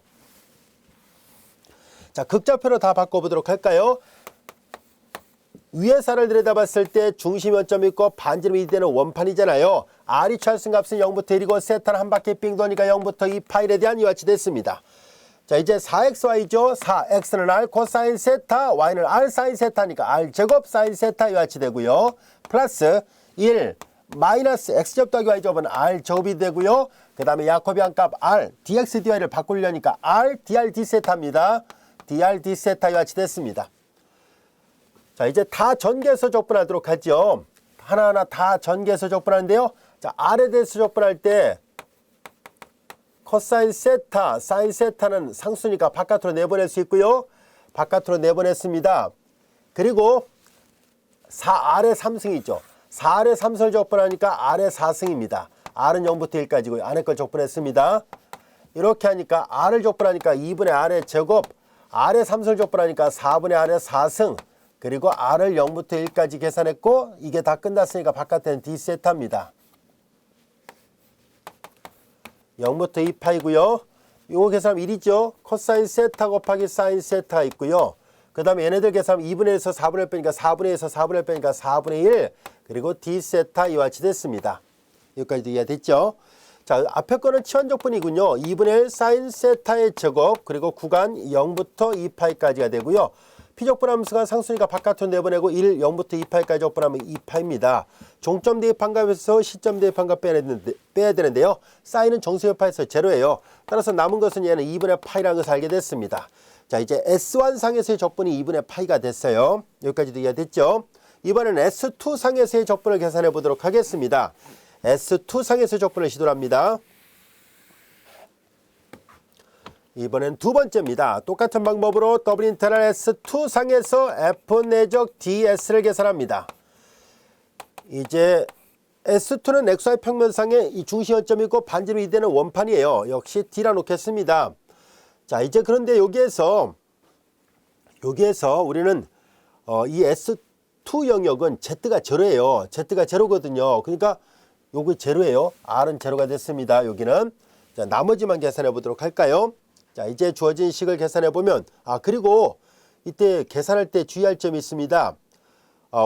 S1: 자, 극좌표로 다 바꿔보도록 할까요? 위의 살을 들여다봤을 때 중심 원점이 있고 반지름이 되는 원판이잖아요. R이 취할수 값은 0부터 1이고 세타는 한 바퀴 빙 도니까 0부터 2 파일에 대한 이와 같이 됐습니다. 자, 이제 4XY죠. 4X는 R 코사인 세타, Y는 R 사인 세타니까 R 제곱 사인 세타 이와 같이 되고요. 플러스 1 마이너스 X접 더하기 Y접은 R 제곱이 되고요. 그 다음에 야코비안 값 R, DX DY를 바꾸려니까 R, DR D 세타입니다. DR D 세타 이와 같이 됐습니다. 자, 이제 다 전개해서 적분하도록 하죠. 하나하나 다 전개해서 적분하는데요. 자, R에 대해서 적분할 때 코사인 세타, 사인 세타는 상수니까 바깥으로 내보낼 수 있고요. 바깥으로 내보냈습니다. 그리고 4R의 3승이 있죠. 4R의 3승을 적분하니까 R의 4승입니다. R은 0부터 1까지고요. 안에 걸 적분했습니다. 이렇게 하니까 R을 적분하니까 2분의 R의 제곱, R의 3승을 적분하니까 4분의 R의 4승, 그리고 R을 0부터 1까지 계산했고 이게 다 끝났으니까 바깥에는 D세타입니다. 0부터 2파이고요. 이거 계산하면 1이죠. 코사인 세타 곱하기 사인 세타가 있고요. 그 다음에 얘네들 계산하면 2분의 1에서 4분의 1 빼니까 4분의 1에서 4분의 1 빼니까 4분의 1, 그리고 D세타 이와 같이 됐습니다. 여기까지도 이해됐죠? 자, 앞에 거는 치환적분이군요. 2분의 1 사인 세타의 제곱, 그리고 구간 0부터 2파이까지가 되고요. 피적분 함수가 상수니까 바깥으로 내보내고 1, 0부터 2파이까지 적분하면 2파입니다. 종점 대입한값에서 시점 대입한값 빼야 되는데요. 사인은 정수협파에서 제로예요. 따라서 남은 것은 얘는 2분의 파이라는 것을 알게 됐습니다. 자, 이제 S1 상에서의 적분이 2분의 파이가 됐어요. 여기까지도 이해됐죠? 이번에는 S2 상에서의 적분을 계산해 보도록 하겠습니다. S2 상에서의 적분을 시도를 합니다. 이번엔 두 번째입니다. 똑같은 방법으로 더블 인테그랄 S2 상에서 F 내적 DS를 계산합니다. 이제 S2는 XY 평면상에 이 중심점이 있고 반지름 이되는 원판이에요. 역시 D라 놓겠습니다. 자, 이제 그런데 여기에서 우리는 이 S2 영역은 Z가 제로예요. Z가 제로거든요. 그러니까 요거 제로예요. R은 제로가 됐습니다. 여기는. 자, 나머지만 계산해 보도록 할까요? 자, 이제 주어진 식을 계산해 보면, 그리고 이때 계산할 때 주의할 점이 있습니다.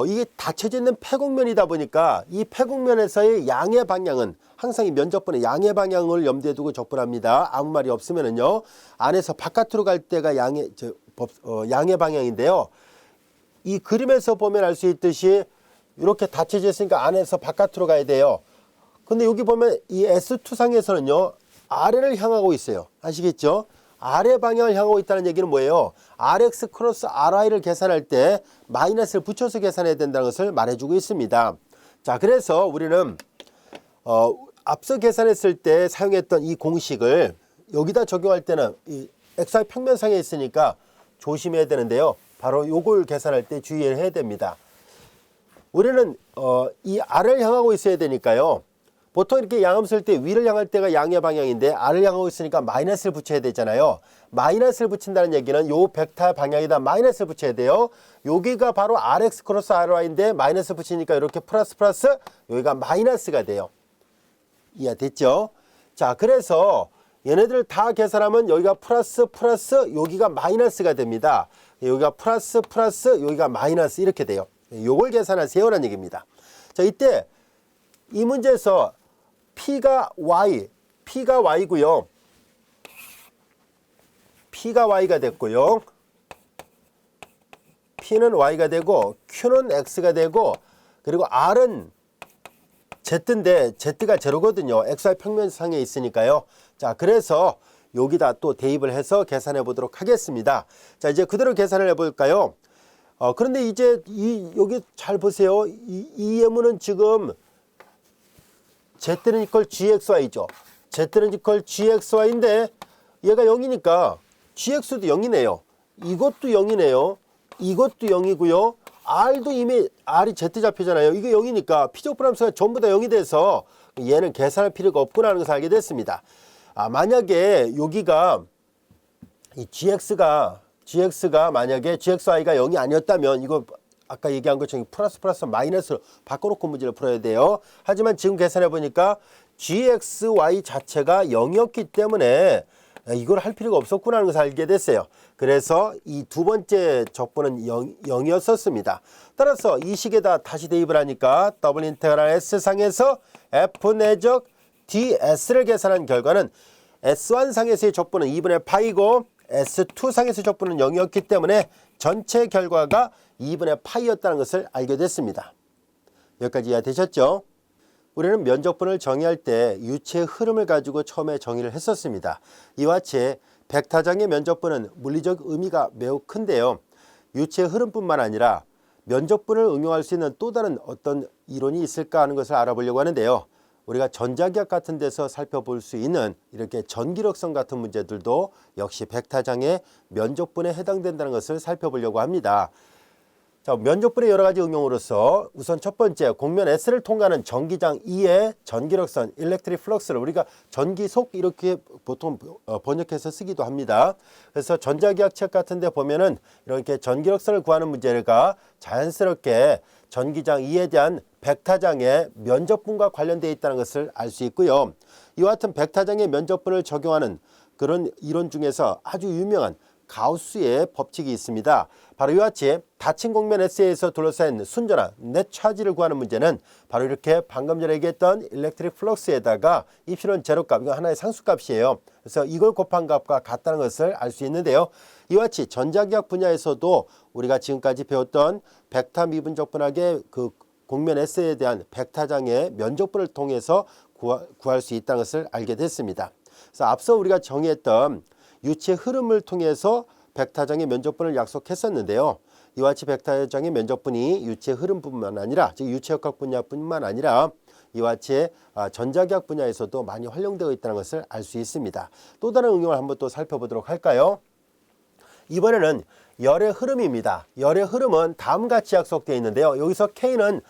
S1: 이게 닫혀져 있는 폐곡면이다 보니까 이 폐곡면에서의 양의 방향은 항상 이 면적분의 양의 방향을 염두에 두고 적분합니다. 아무 말이 없으면은요, 안에서 바깥으로 갈 때가 양의 방향인데요. 이 그림에서 보면 알 수 있듯이 이렇게 닫혀져 있으니까 안에서 바깥으로 가야 돼요. 근데 여기 보면 이 S2 상에서는요, 아래를 향하고 있어요. 아시겠죠? 아래 방향을 향하고 있다는 얘기는 뭐예요? RX 크로스 RY를 계산할 때 마이너스를 붙여서 계산해야 된다는 것을 말해주고 있습니다. 자, 그래서 우리는 앞서 계산했을 때 사용했던 이 공식을 여기다 적용할 때는 이 XY 평면상에 있으니까 조심해야 되는데요. 바로 요걸 계산할 때 주의해야 됩니다. 우리는 이 R을 향하고 있어야 되니까요. 보통 이렇게 양음 쓸 때 위를 향할 때가 양의 방향인데 R을 향하고 있으니까 마이너스를 붙여야 되잖아요. 마이너스를 붙인다는 얘기는 요 벡터 방향에다 마이너스를 붙여야 돼요. 여기가 바로 RX 크로스 RY인데 마이너스 붙이니까 이렇게 플러스 여기가 마이너스가 돼요. 이해됐죠? 자, 그래서 얘네들 다 계산하면 여기가 플러스 여기가 마이너스가 됩니다. 여기가 플러스 여기가 마이너스 이렇게 돼요. 요걸 계산하세요라는 얘기입니다. 자, 이때 이 문제에서 P가 Y고요. P가 Y가 됐고요. P는 Y가 되고 Q는 X가 되고 그리고 R은 Z인데 Z가 제로거든요. XY 평면상에 있으니까요. 자, 그래서 여기다 또 대입을 해서 계산해 보도록 하겠습니다. 자, 이제 그대로 계산을 해 볼까요? 그런데 이제 여기 잘 보세요. 이 예문은 지금 Z는 이퀄 GXY죠. Z는 이퀄 GXY인데 얘가 0이니까 GX도 0이네요. 이것도 0이네요. 이것도 0이고요. R도 이미 R이 Z 잡히잖아요. 이게 0이니까 피족분함수가 전부 다 0이 돼서 얘는 계산할 필요가 없구나 하는 것을 알게 됐습니다. 만약에 여기가 이 GX가 만약에 GXY가 0이 아니었다면 이거 아까 얘기한 것처럼 플러스 마이너스로 바꿔놓고 문제를 풀어야 돼요. 하지만 지금 계산해 보니까 GXY 자체가 0이었기 때문에 이걸 할 필요가 없었구나 하는 것을 알게 됐어요. 그래서 이 두 번째 적분은 0이었었습니다. 따라서 이 식에다 다시 대입을 하니까 더블 인테그랄 S상에서 F 내적 DS를 계산한 결과는 S1 상에서의 적분은 2분의 파이고 S2 상에서의 적분은 0이었기 때문에 전체 결과가 2분의 파이였다는 것을 알게 됐습니다. 여기까지 이해되셨죠? 우리는 면적분을 정의할 때 유체의 흐름을 가지고 처음에 정의를 했었습니다. 이와 같이 벡터장의 면적분은 물리적 의미가 매우 큰데요. 유체의 흐름뿐만 아니라 면적분을 응용할 수 있는 또 다른 어떤 이론이 있을까 하는 것을 알아보려고 하는데요. 우리가 전자기학 같은 데서 살펴볼 수 있는 이렇게 전기력성 같은 문제들도 역시 벡터장의 면적분에 해당된다는 것을 살펴보려고 합니다. 자, 면적분의 여러 가지 응용으로서 우선 첫 번째, 곡면 S를 통과하는 전기장 E의 전기력선, 일렉트릭 플럭스를 우리가 전기속 이렇게 보통 번역해서 쓰기도 합니다. 그래서 전자기학 책 같은 데 보면은 이렇게 전기력선을 구하는 문제가 자연스럽게 전기장 E에 대한 벡터장의 면적분과 관련되어 있다는 것을 알 수 있고요. 이와 같은 벡터장의 면적분을 적용하는 그런 이론 중에서 아주 유명한 가우스의 법칙이 있습니다. 바로 이와 같이 닫힌 곡면 S에서 둘러싸인 순전한 넷 차지를 구하는 문제는 바로 이렇게 방금 전에 얘기했던 일렉트릭 플럭스에다가 입실은 제로값, 이거 하나의 상수값이에요. 그래서 이걸 곱한 값과 같다는 것을 알 수 있는데요. 이와 같이 전자기학 분야에서도 우리가 지금까지 배웠던 벡터 미분적분학의 그 곡면 S에 대한 벡터장의 면적분을 통해서 구할 수 있다는 것을 알게 됐습니다. 그래서 앞서 우리가 정의했던 유체 흐름을 통해서 벡터장의 면적분을 약속했었는데요. 이와 같이 벡터장의 면적분이 유체 흐름뿐만 아니라 즉 유체역학 분야뿐만 아니라 이와 같이 전자기학 분야에서도 많이 활용되어 있다는 것을 알 수 있습니다. 또 다른 응용을 한번 또 살펴보도록 할까요? 이번에는 열의 흐름입니다. 열의 흐름은 다음과 같이 약속되어 있는데요. 여기서 K는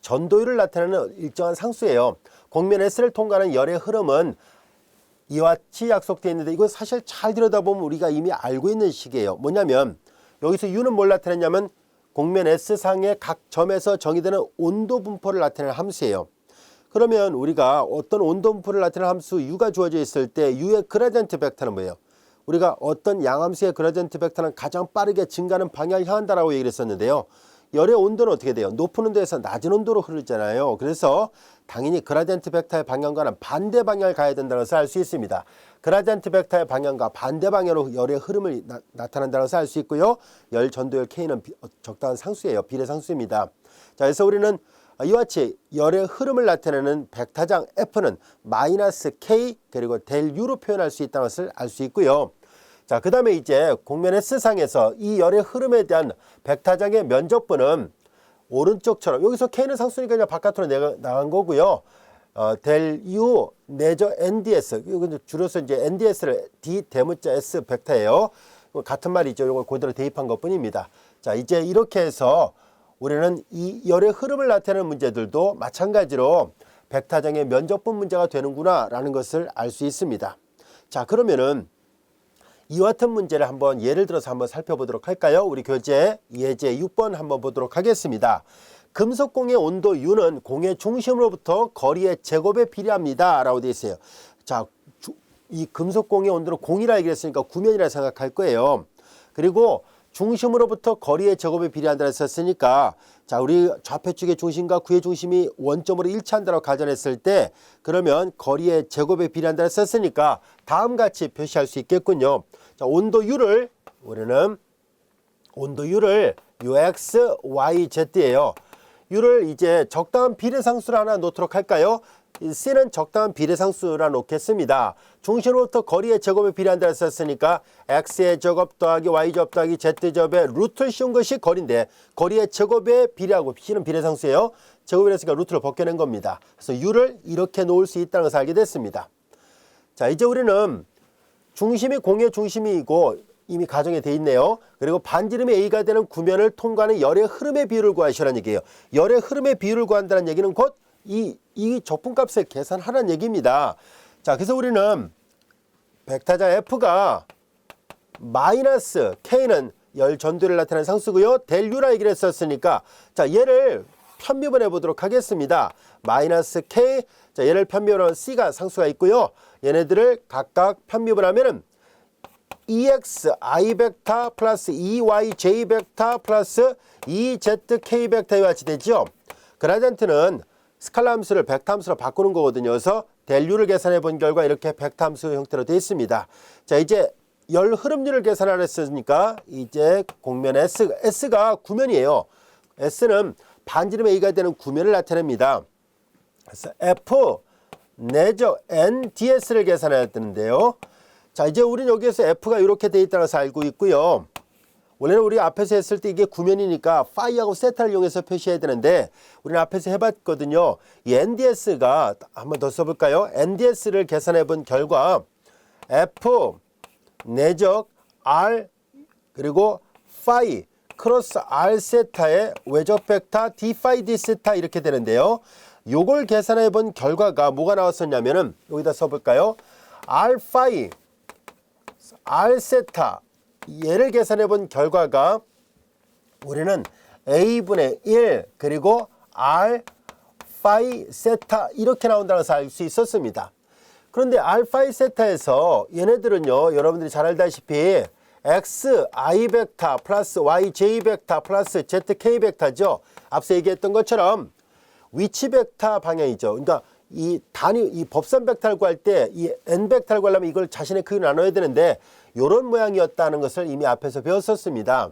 S1: 전도율을 나타내는 일정한 상수예요. 곡면 S를 통과하는 열의 흐름은 이와 같이 약속되어 있는데 이건 사실 잘 들여다보면 우리가 이미 알고 있는 식이에요. 뭐냐면 여기서 U는 뭘 나타내냐면 곡면 S상의 각 점에서 정의되는 온도 분포를 나타내는 함수예요. 그러면 우리가 어떤 온도 분포를 나타내는 함수 U가 주어져 있을 때 U의 그라디언트 벡터는 뭐예요? 우리가 어떤 양함수의 그라디언트 벡터는 가장 빠르게 증가하는 방향을 향한다라고 얘기를 했었는데요. 열의 온도는 어떻게 돼요? 높은 온도에서 낮은 온도로 흐르잖아요. 그래서 당연히 그라디언트 벡터의 방향과는 반대 방향을 가야 된다는 것을 알 수 있습니다. 그라디언트 벡터의 방향과 반대 방향으로 열의 흐름을 나타난다는 것을 알 수 있고요. 열 전도율 K는 적당한 상수예요. 비례상수입니다. 자, 그래서 우리는 이와 같이 열의 흐름을 나타내는 벡터장 F는 마이너스 K 그리고 델 U로 표현할 수 있다는 것을 알 수 있고요. 자, 그 다음에 이제 곡면 S상에서 이 열의 흐름에 대한 벡터장의 면적분은 오른쪽처럼 여기서 K는 상수니까 그냥 바깥으로 나간 거고요. 델 U 내저 NDS 이거 줄여서 이제 NDS를 D 대문자 S 벡터예요. 같은 말이죠. 이걸 그대로 대입한 것뿐입니다. 자, 이제 이렇게 해서 우리는 이 열의 흐름을 나타내는 문제들도 마찬가지로 벡터장의 면적분 문제가 되는구나 라는 것을 알 수 있습니다. 자, 그러면은 이와 같은 문제를 한번 예를 들어서 한번 살펴보도록 할까요? 우리 교재 예제 6번 한번 보도록 하겠습니다. 금속공의 온도 U는 공의 중심으로부터 거리의 제곱에 비례합니다 라고 되어 있어요. 자, 이 금속공의 온도는 공이라 얘기했으니까 구면이라 생각할 거예요. 그리고 중심으로부터 거리의 제곱에 비례한다 했었으니까 자, 우리 좌표축의 중심과 구의 중심이 원점으로 일치한다고 가정했을 때 그러면 거리의 제곱에 비례한다 했었으니까 다음같이 표시할 수 있겠군요. 자, 온도 U를 우리는 온도 U를 UX, Y, Z예요. U를 이제 적당한 비례상수를 하나 놓도록 할까요? C는 적당한 비례상수라 놓겠습니다. 중심으로부터 거리의 제곱에 비례한다 했었으니까 X의 제곱 더하기 Y 제곱 더하기 Z 제곱의 루트를 씌운 것이 거리인데 거리의 제곱에 비례하고 C는 비례상수예요. 제곱을 했으니까 루트를 벗겨낸 겁니다. 그래서 U를 이렇게 놓을 수 있다는 것을 알게 됐습니다. 자, 이제 우리는 중심이 공의 중심이고 이미 가정이 돼 있네요. 그리고 반지름이 A가 되는 구면을 통과하는 열의 흐름의 비율을 구하시라는 얘기예요. 열의 흐름의 비율을 구한다는 얘기는 곧 이 적분값을 계산하라는 얘기입니다. 자, 그래서 우리는 벡터장 F가 마이너스 K는 열 전도율을 나타내는 상수고요. 델 U라 얘기를 했었으니까 자, 얘를 편미분해 보도록 하겠습니다. 마이너스 K, 자, 얘를 편미분하면 C가 상수가 있고요. 얘네들을 각각 편미분하면은 EX I 벡터 플러스 EY J 벡터 플러스 EZ K 벡터와 같이 되죠. 그라디언트는 스칼라 함수를 벡터 함수로 바꾸는 거거든요. 그래서 델 U를 계산해 본 결과 이렇게 벡터 함수 형태로 되어 있습니다. 자, 이제 열 흐름률을 계산하려 했으니까 이제 곡면 S가 구면이에요. S는 반지름 A가 되는 구면을 나타냅니다. 그래서 F 내적 NDS를 계산해야 되는데요. 자, 이제 우리는 여기에서 F가 이렇게 되어 있다는 것을 알고 있고요. 원래는 우리 앞에서 했을 때 이게 구면이니까 파이하고 세타를 이용해서 표시해야 되는데 우리는 앞에서 해봤거든요. 이 NDS가 한번 더 써볼까요? NDS를 계산해 본 결과 F 내적 R 그리고 파이 크로스 R 세타의 외적 벡터 D 파이 D 세타 이렇게 되는데요. 요걸 계산해 본 결과가 뭐가 나왔었냐면은 여기다 써볼까요? R 파이 R 세타 얘를 계산해 본 결과가 우리는 A분의 1 그리고 R 파이 세타 이렇게 나온다는 것을 알 수 있었습니다. 그런데 R 파이 세타에서 얘네들은요, 여러분들이 잘 알다시피 X I 벡터 플러스 Y J 벡터 플러스 Z K 벡터죠. 앞서 얘기했던 것처럼 위치 벡터 방향이죠. 그러니까 이 법선 벡터를 구할 때 이 N 벡터를 구하려면 이걸 자신의 크기로 나눠야 되는데 요런 모양이었다는 것을 이미 앞에서 배웠었습니다.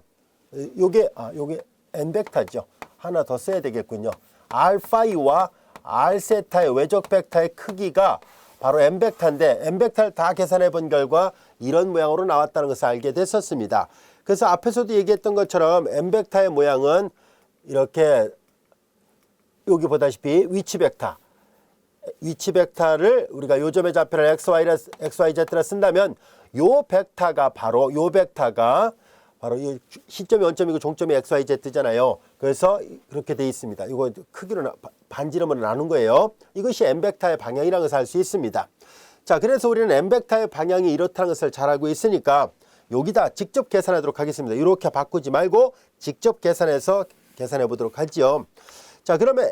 S1: 요게 N 벡터죠. 하나 더 써야 되겠군요. R 파이와 R 세타의 외적 벡터의 크기가 바로 N 벡터인데 N 벡터를 다 계산해 본 결과 이런 모양으로 나왔다는 것을 알게 됐었습니다. 그래서 앞에서도 얘기했던 것처럼 N 벡터의 모양은 이렇게 여기 보다시피 위치 벡터를 우리가 요점의 좌표를 XYZ라 쓴다면 요 벡터가 바로 이 시점이 원점이고 종점이 XYZ잖아요. 그래서 그렇게 돼 있습니다. 이거 크기로 반지름으로 나눈 거예요. 이것이 n벡터의 방향이라는 것을 알 수 있습니다. 자, 그래서 우리는 n벡터의 방향이 이렇다는 것을 잘 알고 있으니까 여기다 직접 계산하도록 하겠습니다. 이렇게 바꾸지 말고 직접 계산해서 계산해 보도록 하지요. 자, 그러면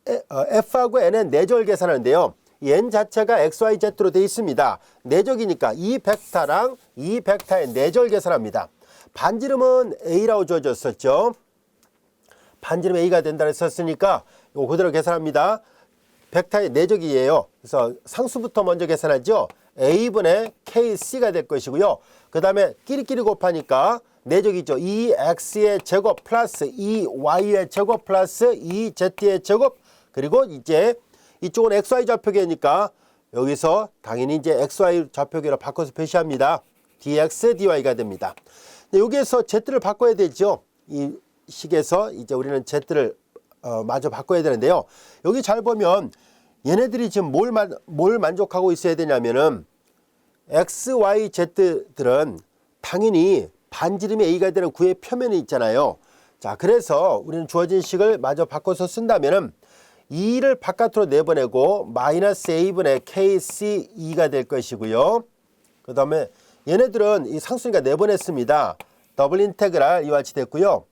S1: F하고 N의 내적을 계산하는데요. 이 N 자체가 XYZ로 되어 있습니다. 내적이니까 이 벡터랑 이 벡터의 내적을 계산합니다. 반지름은 A라고 주어졌었죠. 반지름 A가 된다 했었으니까 이거 그대로 계산합니다. 벡터의 내적이에요. 그래서 상수부터 먼저 계산하죠. A분의 KC가 될 것이고요. 그 다음에 끼리끼리 곱하니까 내적이죠. 2x의 제곱 플러스 2y의 제곱 플러스 2z의 제곱, 그리고 이제 이쪽은 xy 좌표계니까 여기서 당연히 이제 xy 좌표계로 바꿔서 표시합니다. dx dy가 됩니다. 여기에서 z를 바꿔야 되죠. 이 식에서 이제 우리는 z를 마저 바꿔야 되는데요. 여기 잘 보면 얘네들이 지금 뭘 만족하고 있어야 되냐면은 x, y, z들은 당연히 반지름이 a가 되는 구의 표면이 있잖아요. 자, 그래서 우리는 주어진 식을 마저 바꿔서 쓴다면은 2를 바깥으로 내보내고 마이너스 a분의 kc2가 될 것이고요. 그 다음에 얘네들은 이 상수니까 내보냈습니다. 더블 인테그랄 이와 같이 됐고요.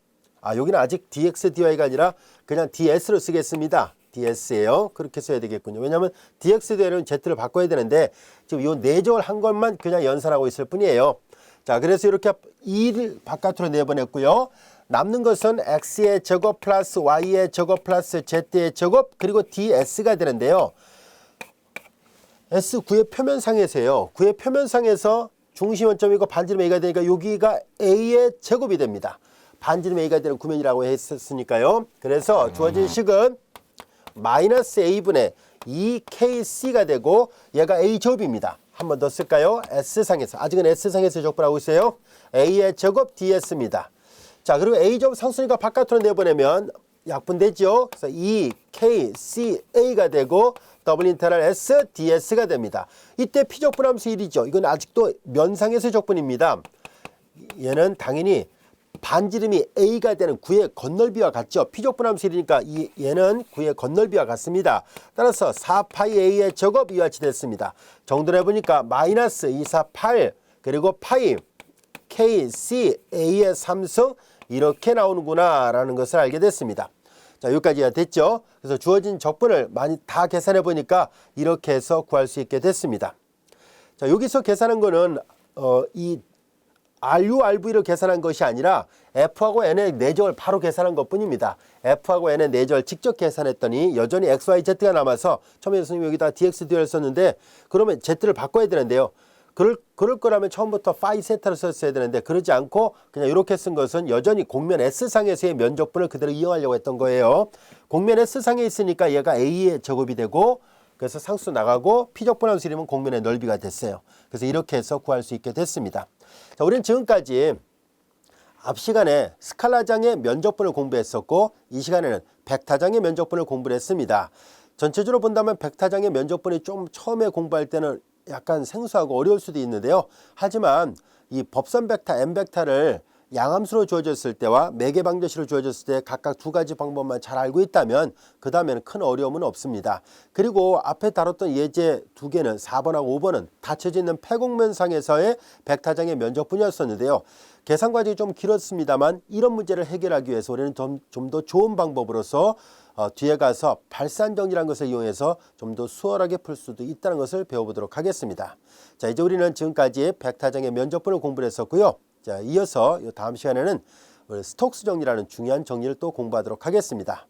S1: 여기는 아직 dx dy가 아니라 그냥 ds로 쓰겠습니다. ds예요. 그렇게 써야 되겠군요. 왜냐하면 dx dy는 z를 바꿔야 되는데 지금 이 내적을 한 것만 그냥 연산하고 있을 뿐이에요. 자, 그래서 이렇게 2를 바깥으로 내보냈고요. 남는 것은 x의 제곱 플러스 y의 제곱 플러스 z의 제곱, 그리고 ds가 되는데요. S 구의 표면상에서요. 구의 표면상에서 중심 원점이고 반지름 a가 되니까 여기가 a의 제곱이 됩니다. 반지름 a가 되는 구면이라고 했었으니까요. 그래서 주어진 식은 마이너스 a분의 2kc가 되고 얘가 a 제곱입니다. 한 번 더 쓸까요? S상에서, 아직은 S상에서 적분하고 있어요. A의 제곱 ds입니다. 자, 그리고 A 제곱 상수니까 바깥으로 내보내면 약분되죠. 그래서 2kca가 되고 더블 인테그랄 S ds가 됩니다. 이때 피적분함수 1이죠. 이건 아직도 면상에서 적분입니다. 얘는 당연히 반지름이 A가 되는 구의 건널비와 같죠. 피적분함수 1이니까 얘는 구의 건널비와 같습니다. 따라서 4파이 A의 제곱 이와 같이 됐습니다. 정돈해보니까 마이너스 248 그리고 파이 KC A의 3승 이렇게 나오는구나 라는 것을 알게 됐습니다. 자, 여기까지가 됐죠. 그래서 주어진 적분을 많이 다 계산해 보니까 이렇게 해서 구할 수 있게 됐습니다. 자, 여기서 계산한 거는 이 RU, RV를 계산한 것이 아니라 F하고 N의 내적을 바로 계산한 것 뿐입니다. F하고 N의 내적을 직접 계산했더니 여전히 XYZ가 남아서 처음에 선생님이 여기다 DX, DY를 썼는데 그러면 Z를 바꿔야 되는데요. 그럴 거라면 처음부터 파이 세타를 썼어야 되는데 그러지 않고 그냥 이렇게 쓴 것은 여전히 곡면 S상에서의 면적분을 그대로 이용하려고 했던 거예요. 곡면 S상에 있으니까 얘가 A의 제곱이 되고 그래서 상수 나가고 피적분함수 이름은 곡면의 넓이가 됐어요. 그래서 이렇게 해서 구할 수 있게 됐습니다. 자, 우리는 지금까지 앞 시간에 스칼라장의 면적분을 공부했었고 이 시간에는 벡터장의 면적분을 공부를 했습니다. 전체적으로 본다면 벡터장의 면적분이 좀 처음에 공부할 때는 약간 생소하고 어려울 수도 있는데요. 하지만 이 법선 벡터 n 벡터를 양함수로 주어졌을 때와 매개 방정식으로 주어졌을 때 각각 두 가지 방법만 잘 알고 있다면 그 다음에는 큰 어려움은 없습니다. 그리고 앞에 다뤘던 예제 두 개는 4번하고 5번은 닫혀져 있는 폐곡면상에서의 벡터장의 면적분이었었는데요. 계산 과정이 좀 길었습니다만 이런 문제를 해결하기 위해서 우리는 좀 더 좋은 방법으로서 뒤에 가서 발산정리라는 것을 이용해서 좀 더 수월하게 풀 수도 있다는 것을 배워보도록 하겠습니다. 자, 이제 우리는 지금까지 벡터장의 면적분을 공부를 했었고요. 자, 이어서 다음 시간에는 스톡스 정리라는 중요한 정리를 또 공부하도록 하겠습니다.